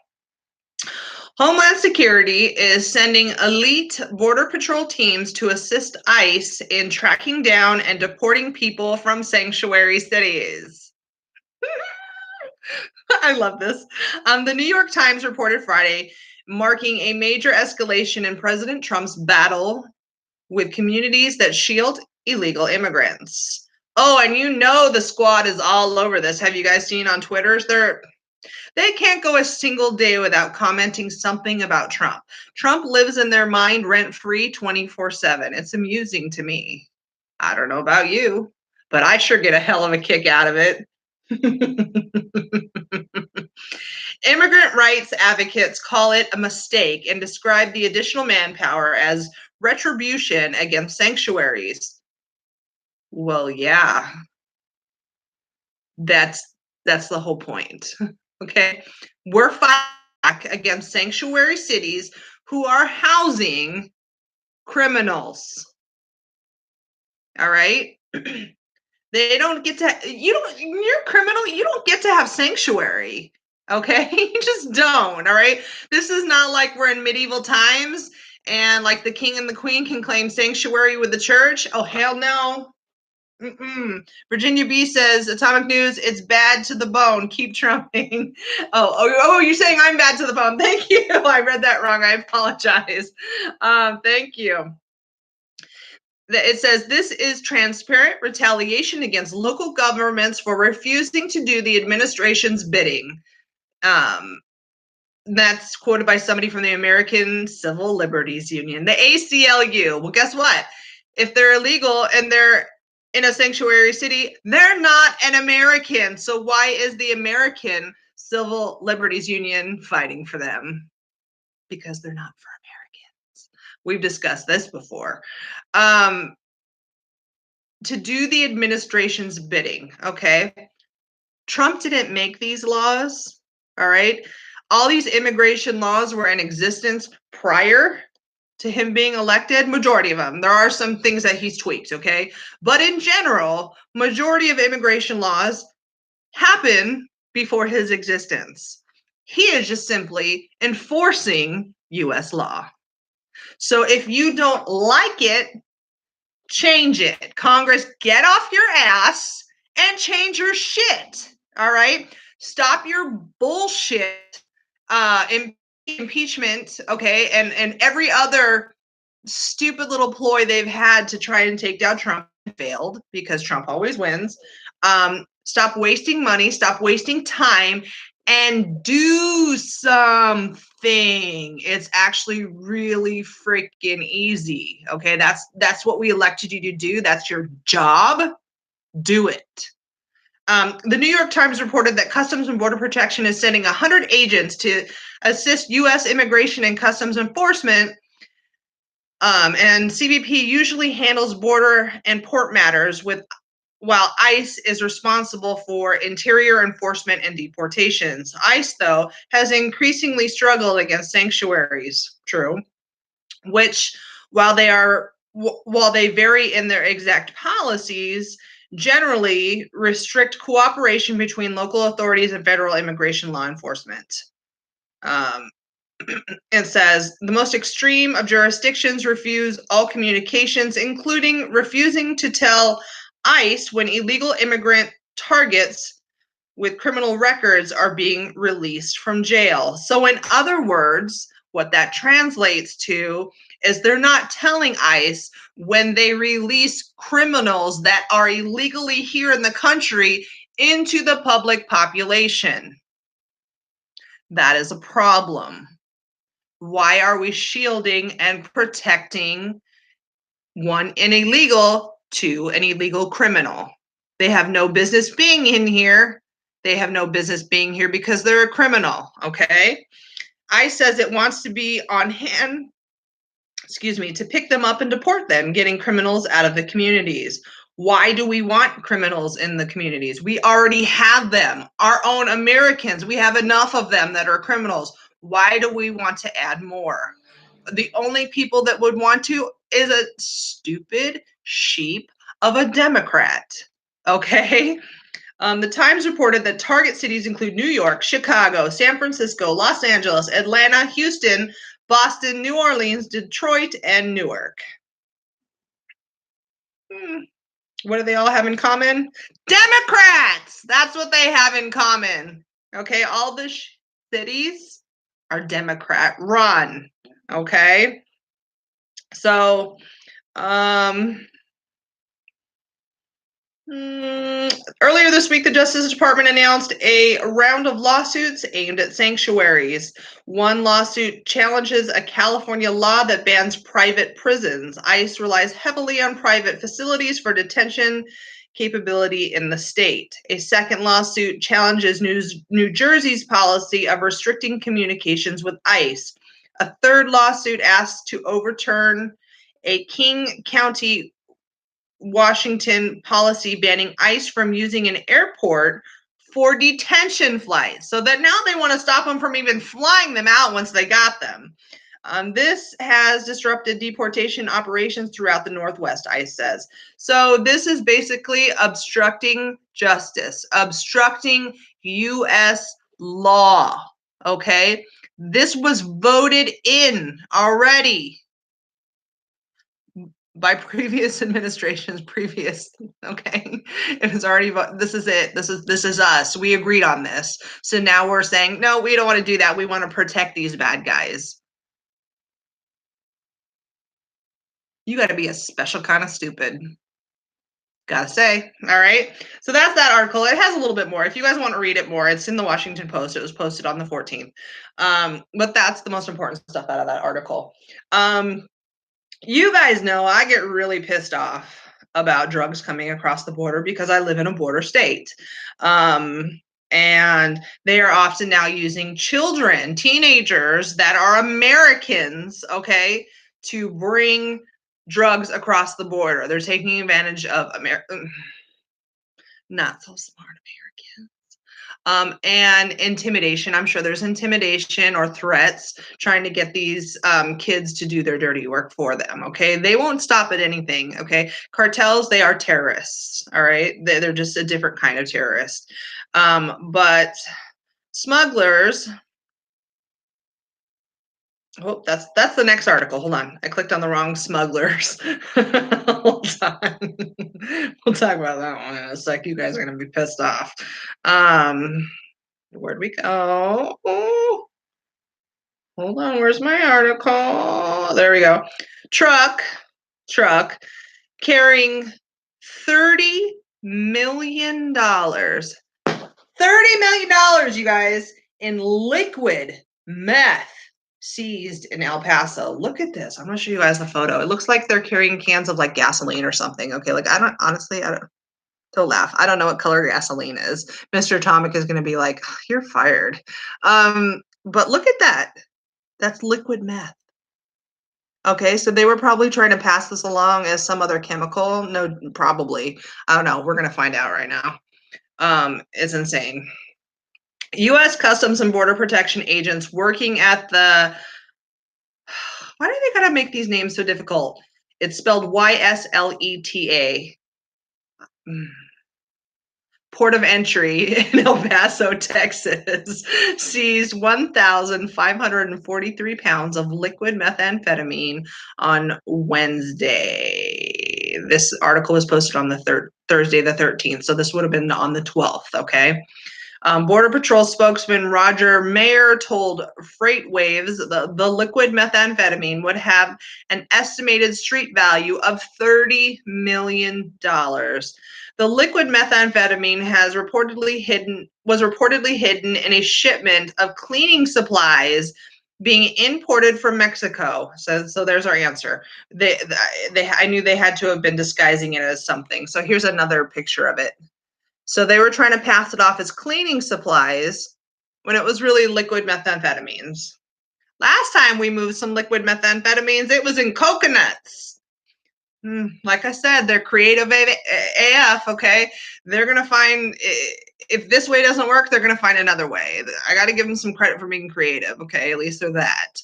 Homeland Security is sending elite Border Patrol teams to assist ICE in tracking down and deporting people from sanctuary cities. I love this. The New York Times reported Friday, marking a major escalation in President Trump's battle with communities that shield illegal immigrants. Oh, and you know the squad is all over this. Have you guys seen on Twitter? They can't go a single day without commenting something about Trump. Trump lives in their mind rent-free 24/7. It's amusing to me. I don't know about you, but I sure get a hell of a kick out of it. Immigrant rights advocates call it a mistake and describe the additional manpower as retribution against sanctuaries. Well, yeah, that's the whole point. Okay, we're fighting back against sanctuary cities who are housing criminals. All right. They don't get to, you're a criminal, you don't get to have sanctuary. Okay, you just don't. All right, this is not like we're in medieval times and like the king and the queen can claim sanctuary with the church. Oh, hell no. Virginia B says, Atomic News, it's bad to the bone. Keep trumping. Oh, you're saying I'm bad to the bone. Thank you. I read that wrong. I apologize. Thank you. It says, this is transparent retaliation against local governments for refusing to do the administration's bidding. That's quoted by somebody from the American Civil Liberties Union, the ACLU. Well, guess what? If they're illegal and they're in a sanctuary city, they're not an American. So why is the American Civil Liberties Union fighting for them? Because they're not for Americans. We've discussed this before. To do the administration's bidding, okay? Trump didn't make these laws, all right? All these immigration laws were in existence prior to him being elected, majority of them. There are some things that he's tweaked, okay? But in general, majority of immigration laws happen before his existence. He is just simply enforcing US law. So if you don't like it, change it. Congress, get off your ass and change your shit. All right? Stop your bullshit impeachment, okay, and every other stupid little ploy they've had to try and take down Trump failed because Trump always wins. Stop wasting money, stop wasting time, and do something. It's actually really freaking easy. Okay, that's what we elected you to do. That's your job. Do it. The New York Times reported that Customs and Border Protection is sending 100 agents to assist U.S. Immigration and Customs Enforcement. And CBP usually handles border and port matters, while ICE is responsible for interior enforcement and deportations. ICE, though, has increasingly struggled against sanctuaries, true, which, while they vary in their exact policies, generally restrict cooperation between local authorities and federal immigration law enforcement. It says the most extreme of jurisdictions refuse all communications, including refusing to tell ICE when illegal immigrant targets with criminal records are being released from jail. So in other words, what that translates to is they're not telling ICE when they release criminals that are illegally here in the country into the public population. That is a problem. Why are we shielding and protecting one, an illegal, two, an illegal criminal? They have no business being in here. They have no business being here because they're a criminal, okay? ICE says it wants to be on hand, to pick them up and deport them, getting criminals out of the communities. Why do we want criminals in the communities? We already have them, our own Americans. We have enough of them that are criminals. Why do we want to add more? The only people that would want to is a stupid sheep of a Democrat, okay? The Times reported that target cities include New York, Chicago, San Francisco, Los Angeles, Atlanta, Houston, Boston, New Orleans, Detroit, and Newark. What do they all have in common? Democrats! That's what they have in common. Okay, all the cities are Democrat run. Okay, so earlier this week, the Justice Department announced a round of lawsuits aimed at sanctuaries. One lawsuit challenges a California law that bans private prisons. ICE relies heavily on private facilities for detention capability in the state. A second lawsuit challenges New Jersey's policy of restricting communications with ICE. A third lawsuit asks to overturn a King County, Washington policy banning ICE from using an airport for detention flights. So that now they want to stop them from even flying them out once they got them. This has disrupted deportation operations throughout the Northwest, ICE says. So this is basically obstructing justice, obstructing U.S. law, okay? This was voted in already. by previous administrations, okay, it was already, this is it, this is us, we agreed on this, so now we're saying no, we don't want to do that, we want to protect these bad guys. You got to be a special kind of stupid, gotta say. All right, so that's that article. It has a little bit more if you guys want to read it more. It's in the Washington Post. It was posted on the 14th, but that's the most important stuff out of that article. You guys know I get really pissed off about drugs coming across the border because I live in a border state. And they are often now using children, teenagers that are Americans, okay, to bring drugs across the border. They're taking advantage of not so smart Americans. And intimidation. I'm sure there's intimidation or threats trying to get these kids to do their dirty work for them. Okay, they won't stop at anything. Okay, cartels, they are terrorists. All right, they're just a different kind of terrorist. But smugglers. Oh, that's the next article. Hold on, I clicked on the wrong smugglers. Hold on, we'll talk about that one in a sec. You guys are gonna be pissed off. Where'd we go? Oh, hold on, where's my article? There we go. Truck carrying $30 million. $30 million, you guys, in liquid meth seized in El Paso. Look at this. I'm gonna show you guys the photo. It looks like they're carrying cans of like gasoline or something. Okay, like I don't laugh. I don't know what color gasoline is. Mr. Atomic is gonna be like, you're fired. But look at that. That's liquid meth. Okay, so they were probably trying to pass this along as some other chemical. No, probably. I don't know. We're gonna find out right now. It's insane. U.S. Customs and Border Protection agents working at the, why do they gotta make these names so difficult? It's spelled YSLETA. Port of entry in El Paso, Texas, seized 1,543 pounds of liquid methamphetamine on Wednesday. This article was posted on the Thursday, the 13th, so this would have been on the 12th, okay? Border Patrol spokesman Roger Mayer told FreightWaves the liquid methamphetamine would have an estimated street value of $30 million. The liquid methamphetamine was reportedly hidden in a shipment of cleaning supplies being imported from Mexico. So there's our answer. I knew they had to have been disguising it as something. So here's another picture of it. So they were trying to pass it off as cleaning supplies when it was really liquid methamphetamines. Last time we moved some liquid methamphetamines, it was in coconuts. Like I said, they're creative AF, okay? They're going to find, if this way doesn't work, they're going to find another way. I got to give them some credit for being creative, okay? At least they're that.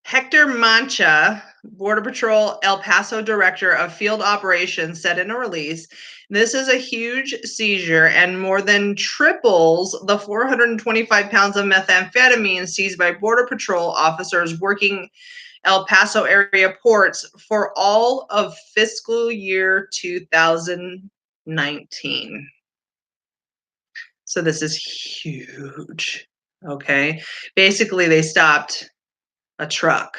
Hector Mancha, Border Patrol El Paso Director of Field Operations, said in a release, this is a huge seizure and more than triples the 425 pounds of methamphetamine seized by Border Patrol officers working El Paso area ports for all of fiscal year 2019. So this is huge, okay? Basically, they stopped a truck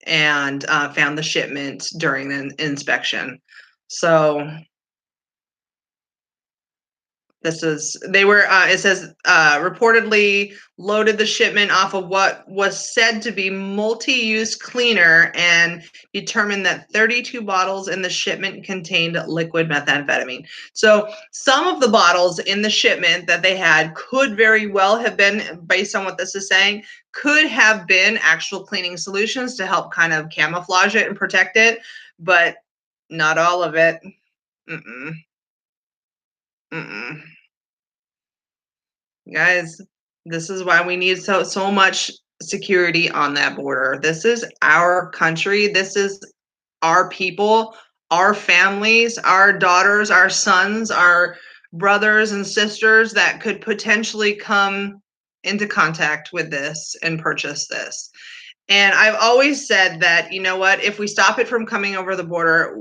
and found the shipment during an inspection. So it says reportedly loaded the shipment off of what was said to be multi-use cleaner and determined that 32 bottles in the shipment contained liquid methamphetamine. So some of the bottles in the shipment that they had could very well have been, based on what this is saying, could have been actual cleaning solutions to help kind of camouflage it and protect it, but not all of it. Guys, this is why we need so much security on that border. This is our country. This is our people, our families, our daughters, our sons, our brothers and sisters that could potentially come into contact with this and purchased this. And I've always said that, you know what, if we stop it from coming over the border,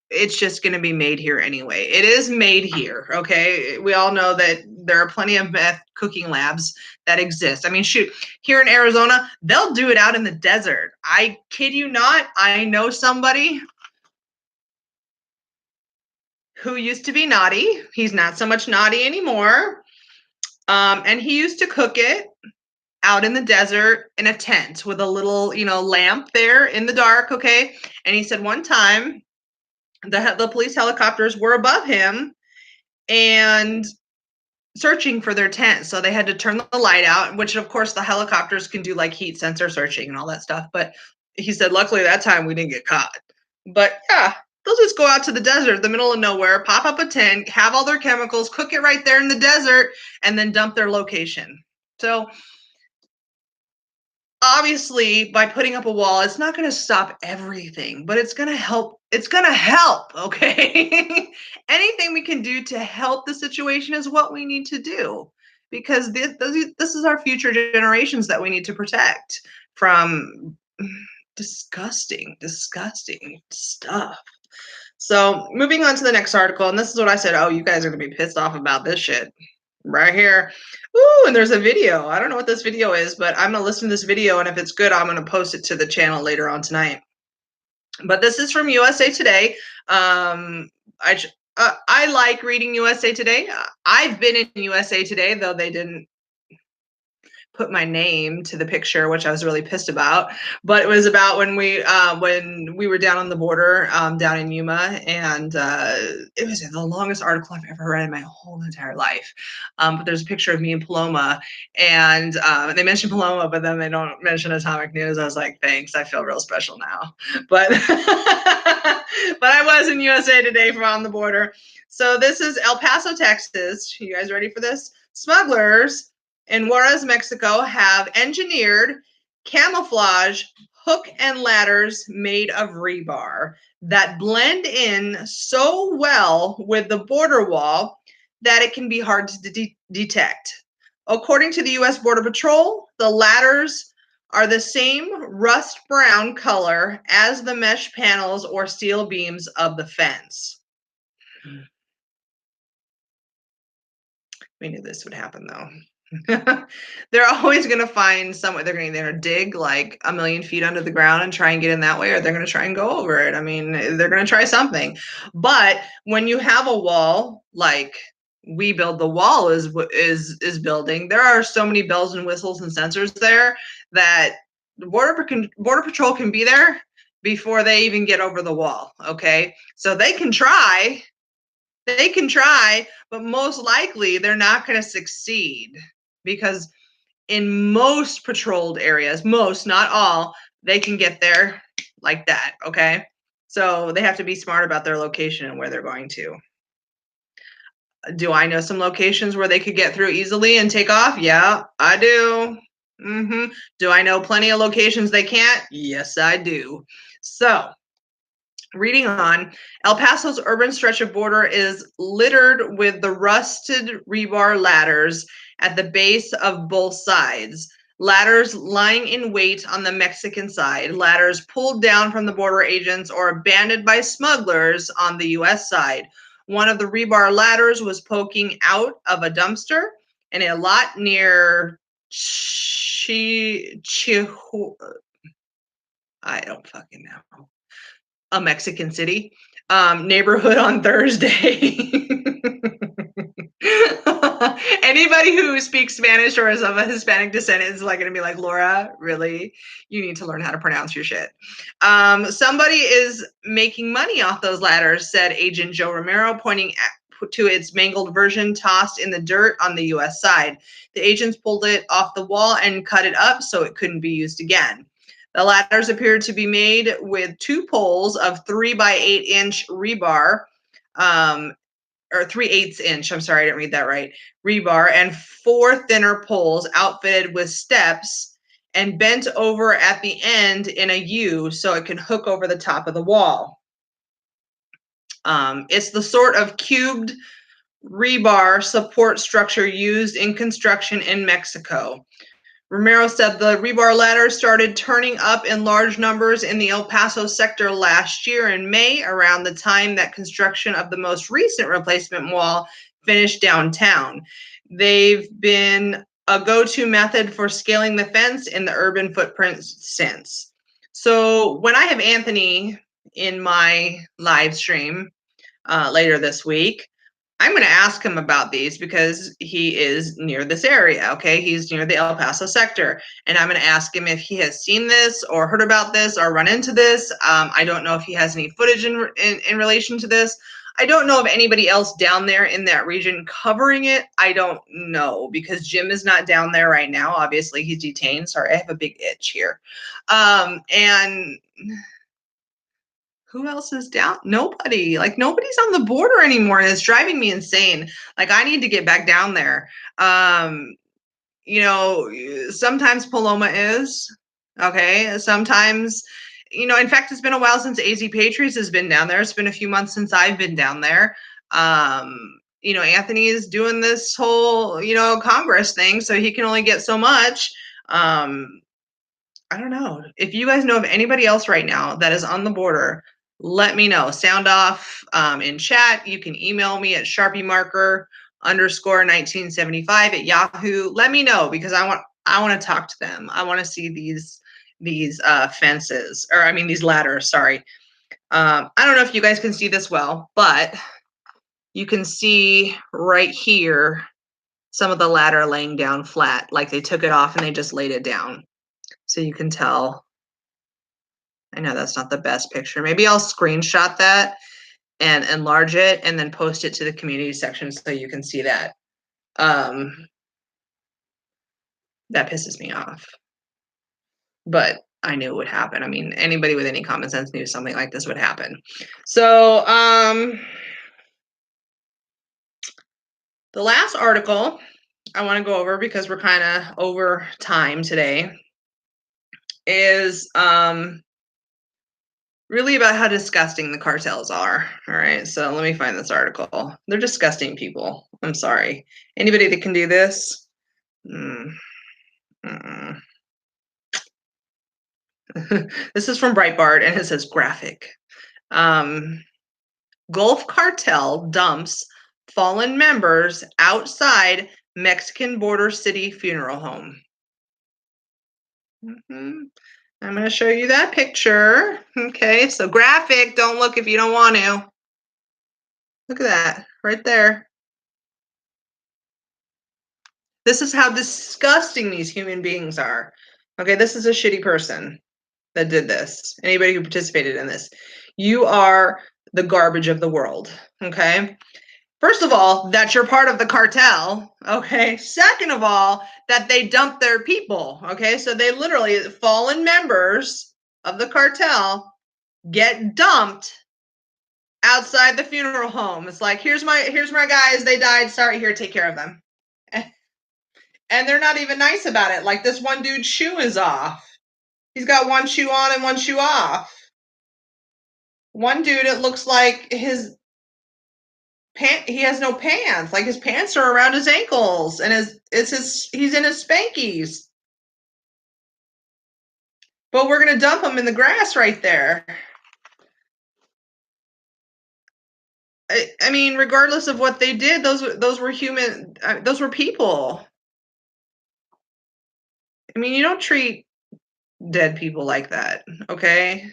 it's just going to be made here anyway. It is made here, okay? We all know that there are plenty of meth cooking labs that exist. I mean, shoot, here in Arizona, they'll do it out in the desert. I kid you not, I know somebody who used to be naughty. He's not so much naughty anymore. And he used to cook it out in the desert in a tent with a little, lamp there in the dark, okay? And he said one time the police helicopters were above him and searching for their tent. So they had to turn the light out, which of course the helicopters can do like heat sensor searching and all that stuff. But he said, luckily that time we didn't get caught. But yeah, they'll just go out to the desert, the middle of nowhere, pop up a tent, have all their chemicals, cook it right there in the desert, and then dump their location. So obviously, by putting up a wall, it's not going to stop everything, but it's going to help. It's going to help, okay? Anything we can do to help the situation is what we need to do, because this is our future generations that we need to protect from disgusting stuff. So moving on to the next article, and this is what I said, oh, you guys are going to be pissed off about this shit right here. Ooh, and there's a video. I don't know what this video is, but I'm going to listen to this video, and if it's good, I'm going to post it to the channel later on tonight. But this is from USA Today. I like reading USA Today. I've been in USA Today, though they didn't put my name to the picture, which I was really pissed about. But it was about when we were down on the border down in Yuma, and it was the longest article I've ever read in my whole entire life. But there's a picture of me and Paloma, and they mention Paloma, but then they don't mention Atomic News. I was like, thanks, I feel real special now. But but I was in USA Today from on the border. So this is El Paso, Texas. You guys ready for this? Smugglers in Juarez, Mexico, have engineered camouflage hook and ladders made of rebar that blend in so well with the border wall that it can be hard to detect. According to the U.S. Border Patrol, the ladders are the same rust brown color as the mesh panels or steel beams of the fence. We knew this would happen, though. They're always going to find somewhere. They're going to either dig like 1 million feet under the ground and try and get in that way, or they're going to try and go over it. I mean, they're going to try something. But when you have a wall like We Build the Wall is building, there are so many bells and whistles and sensors there that the Border Patrol can be there before they even get over the wall. Okay, so they can try. But most likely they're not going to succeed, because in most patrolled areas, most, not all, they can get there like that, okay? So they have to be smart about their location and where they're going to. Do I know some locations where they could get through easily and take off? Yeah, I do. Do I know plenty of locations they can't? Yes, I do. So, reading on, El Paso's urban stretch of border is littered with the rusted rebar ladders at the base of both sides. Ladders lying in wait on the Mexican side, ladders pulled down from the border agents or abandoned by smugglers on the U.S. side. One of the rebar ladders was poking out of a dumpster in a lot near I don't fucking know. A Mexican city neighborhood on Thursday. Anybody who speaks Spanish or is of a Hispanic descent is like going to be like, Laura, really? You need to learn how to pronounce your shit. Somebody is making money off those ladders, said Agent Joe Romero, pointing to its mangled version tossed in the dirt on the U.S. side. The agents pulled it off the wall and cut it up so it couldn't be used again. The ladders appeared to be made with 2 poles of 3 by 8 inch rebar, or 3/8 inch. I'm sorry, I didn't read that right. Rebar, and 4 thinner poles outfitted with steps and bent over at the end in a U so it can hook over the top of the wall. It's the sort of cubed rebar support structure used in construction in Mexico. Romero said the rebar ladder started turning up in large numbers in the El Paso sector last year in May, around the time that construction of the most recent replacement wall finished downtown. They've been a go-to method for scaling the fence in the urban footprint since. So when I have Anthony in my live stream later this week, I'm going to ask him about these because he is near this area, okay? He's near the El Paso sector. And I'm going to ask him if he has seen this or heard about this or run into this. I don't know if he has any footage in relation to this. I don't know of anybody else down there in that region covering it. I don't know because Jim is not down there right now. Obviously, he's detained. Sorry, I have a big itch here. And who else is down? Nobody. Like, nobody's on the border anymore. And it's driving me insane. Like, I need to get back down there. You know, sometimes Paloma is, okay? Sometimes, you know, in fact, it's been a while since AZ Patriots has been down there. It's been a few months since I've been down there. You know, Anthony is doing this whole, you know, Congress thing, so he can only get so much. I don't know. If you guys know of anybody else right now that is on the border, let me know. Sound off in chat. You can email me at sharpiemarker_1975 at Yahoo. Let me know because I want to talk to them. I want to see these fences, or I mean these ladders. Sorry. I don't know if you guys can see this well, but you can see right here some of the ladder laying down flat, like they took it off and they just laid it down. So you can tell. I know that's not the best picture. Maybe I'll screenshot that and enlarge it and then post it to the community section so you can see that. That pisses me off. But I knew it would happen. I mean, anybody with any common sense knew something like this would happen. So the last article I want to go over, because we're kind of over time today, is really about how disgusting the cartels are. All right, so let me find this article. They're disgusting people. I'm sorry. Anybody that can do this? This is from Breitbart, and it says graphic. Gulf cartel dumps fallen members outside Mexican border city funeral home. I'm going to show you that picture. Okay, so graphic, don't look if you don't want to. Look at that, right there. This is how disgusting these human beings are. Okay, this is a shitty person that did this. Anybody who participated in this. You are the garbage of the world, okay? First of all, that you're part of the cartel, okay? Second of all, that they dump their people, okay? So they literally, fallen members of the cartel get dumped outside the funeral home. It's like, here's my guys, they died, sorry, here, take care of them. And they're not even nice about it. Like, this one dude's shoe is off. He's got one shoe on and one shoe off. One dude, it looks like he has no pants. Like, his pants are around his ankles, and he's in his Spankies. But we're gonna dump him in the grass right there. I mean, regardless of what they did, those were human. Those were people. I mean, you don't treat dead people like that, okay?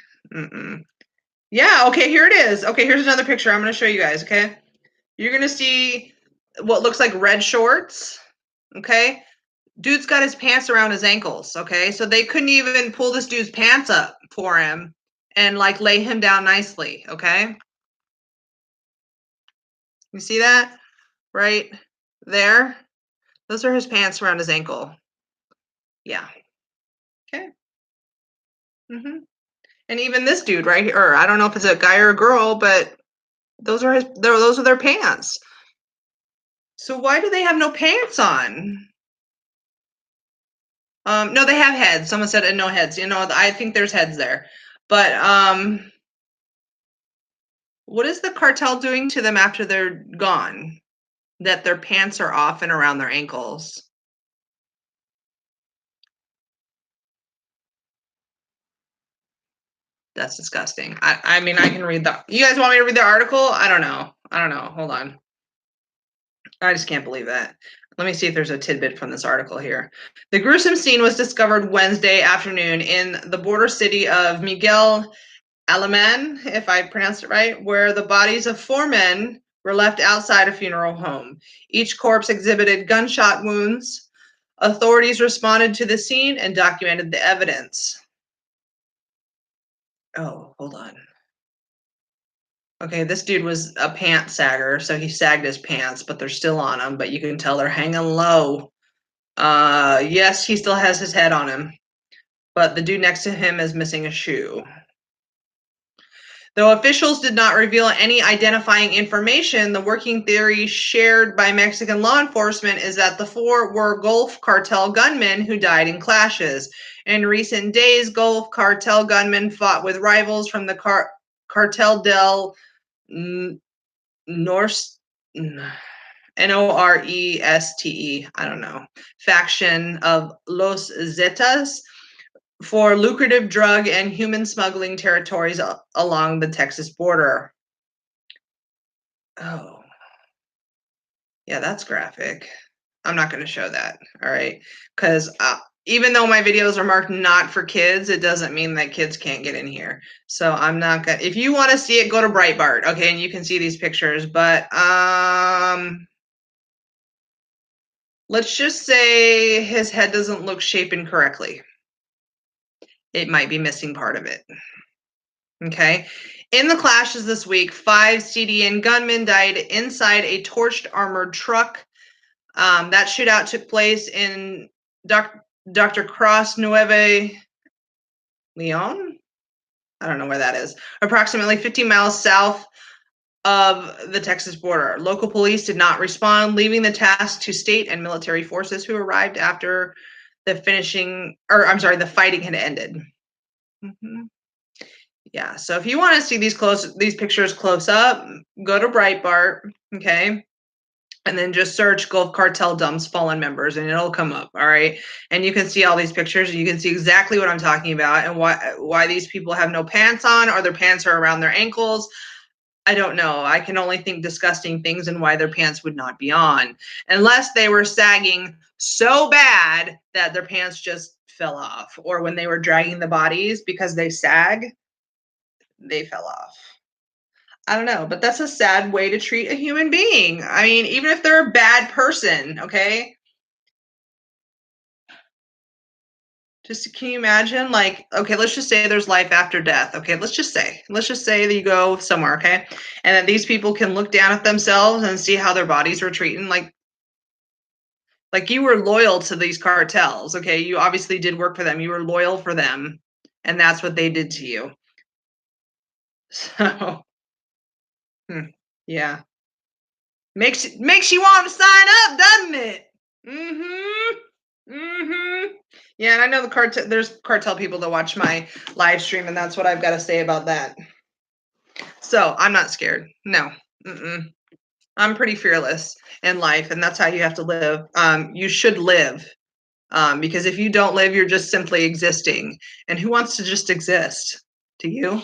Yeah, okay, here it is. Okay, here's another picture I'm going to show you guys, okay? You're going to see what looks like red shorts, okay? Dude's got his pants around his ankles, okay? So they couldn't even pull this dude's pants up for him and, like, lay him down nicely, okay? You see that? Right there? Those are his pants around his ankle. Yeah. Okay. And even this dude right here, or I don't know if it's a guy or a girl, but those are their pants. So why do they have no pants on? No, they have heads. Someone said no heads. You know, I think there's heads there. But what is the cartel doing to them after they're gone? that their pants are off and around their ankles. That's disgusting. I mean, I can read the. You guys want me to read the article? I don't know. Hold on. I just can't believe that. Let me see if there's a tidbit from this article here. The gruesome scene was discovered Wednesday afternoon in the border city of Miguel Alemán, if I pronounced it right, where the bodies of 4 men were left outside a funeral home. Each corpse exhibited gunshot wounds. Authorities responded to the scene and documented the evidence. Oh, hold on. Okay, this dude was a pant sagger, so he sagged his pants, but they're still on him, but you can tell they're hanging low. Yes, he still has his head on him, but the dude next to him is missing a shoe. Though officials did not reveal any identifying information, the working theory shared by Mexican law enforcement is that the 4 were Gulf Cartel gunmen who died in clashes. In recent days, Gulf Cartel gunmen fought with rivals from the Cartel del Noreste, Noreste, I don't know, faction of Los Zetas for lucrative drug and human smuggling territories along the Texas border. Oh, yeah, that's graphic. I'm not going to show that, all right? Because even though my videos are marked not for kids, it doesn't mean that kids can't get in here. So I'm not going to, if you want to see it, go to Breitbart, okay? And you can see these pictures, but let's just say his head doesn't look shapen correctly. It might be missing part of it. Okay. In the clashes this week, 5 CDN gunmen died inside a torched armored truck. That shootout took place in Dr. Cross Nueve Leon. I don't know where that is. Approximately 50 miles south of the Texas border. Local police did not respond, leaving the task to state and military forces who arrived after the fighting had ended. Mm-hmm. Yeah, so if you want to see these pictures close up, go to Breitbart, okay? And then just search Gulf Cartel dumps fallen members and it'll come up, all right? And you can see all these pictures and you can see exactly what I'm talking about and why these people have no pants on or their pants are around their ankles. I don't know. I can only think disgusting things and why their pants would not be on. Unless they were sagging so bad that their pants just fell off. Or when they were dragging the bodies because they sag, they fell off. I don't know, but that's a sad way to treat a human being. I mean, even if they're a bad person, okay? Just can you imagine, like, okay, let's just say there's life after death. Okay, let's just say that you go somewhere, okay? And that these people can look down at themselves and see how their bodies were treating. Like you were loyal to these cartels, okay? You obviously did work for them. You were loyal for them. And that's what they did to you. So, yeah. Makes you want to sign up, doesn't it? Yeah, and I know there's cartel people that watch my live stream, and that's what I've got to say about that. So I'm not scared. No. I'm pretty fearless in life, and that's how you have to live. You should live. Because if you don't live, you're just simply existing. And who wants to just exist? Do you?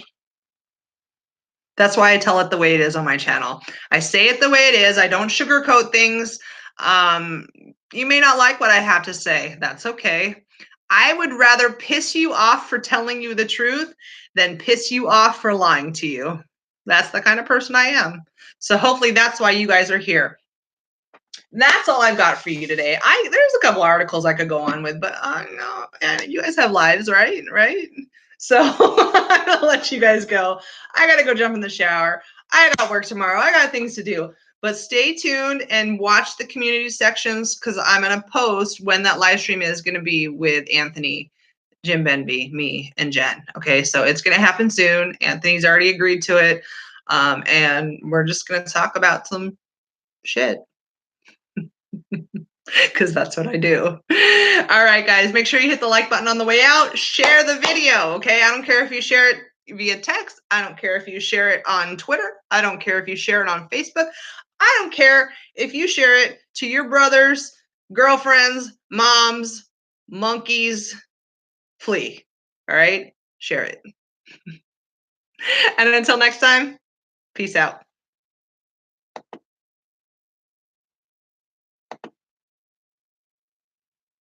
That's why I tell it the way it is on my channel. I say it the way it is. I don't sugarcoat things. You may not like what I have to say. That's okay. I would rather piss you off for telling you the truth than piss you off for lying to you. That's the kind of person I am. So hopefully that's why you guys are here. That's all I've got for you today. There's a couple articles I could go on with, but no, you guys have lives, right? So I'm gonna let you guys go. I gotta go jump in the shower. I got work tomorrow. I got things to do. But stay tuned and watch the community sections because I'm gonna post when that live stream is gonna be with Anthony, Jim Benby, me, and Jen. Okay, so it's gonna happen soon. Anthony's already agreed to it, and we're just gonna talk about some shit. Because that's what I do. All right, guys, make sure you hit the like button on the way out. Share the video, okay? I don't care if you share it via text. I don't care if you share it on Twitter. I don't care if you share it on Facebook. I don't care if you share it to your brothers, girlfriends, moms, monkeys, flee. All right? Share it. And until next time, peace out.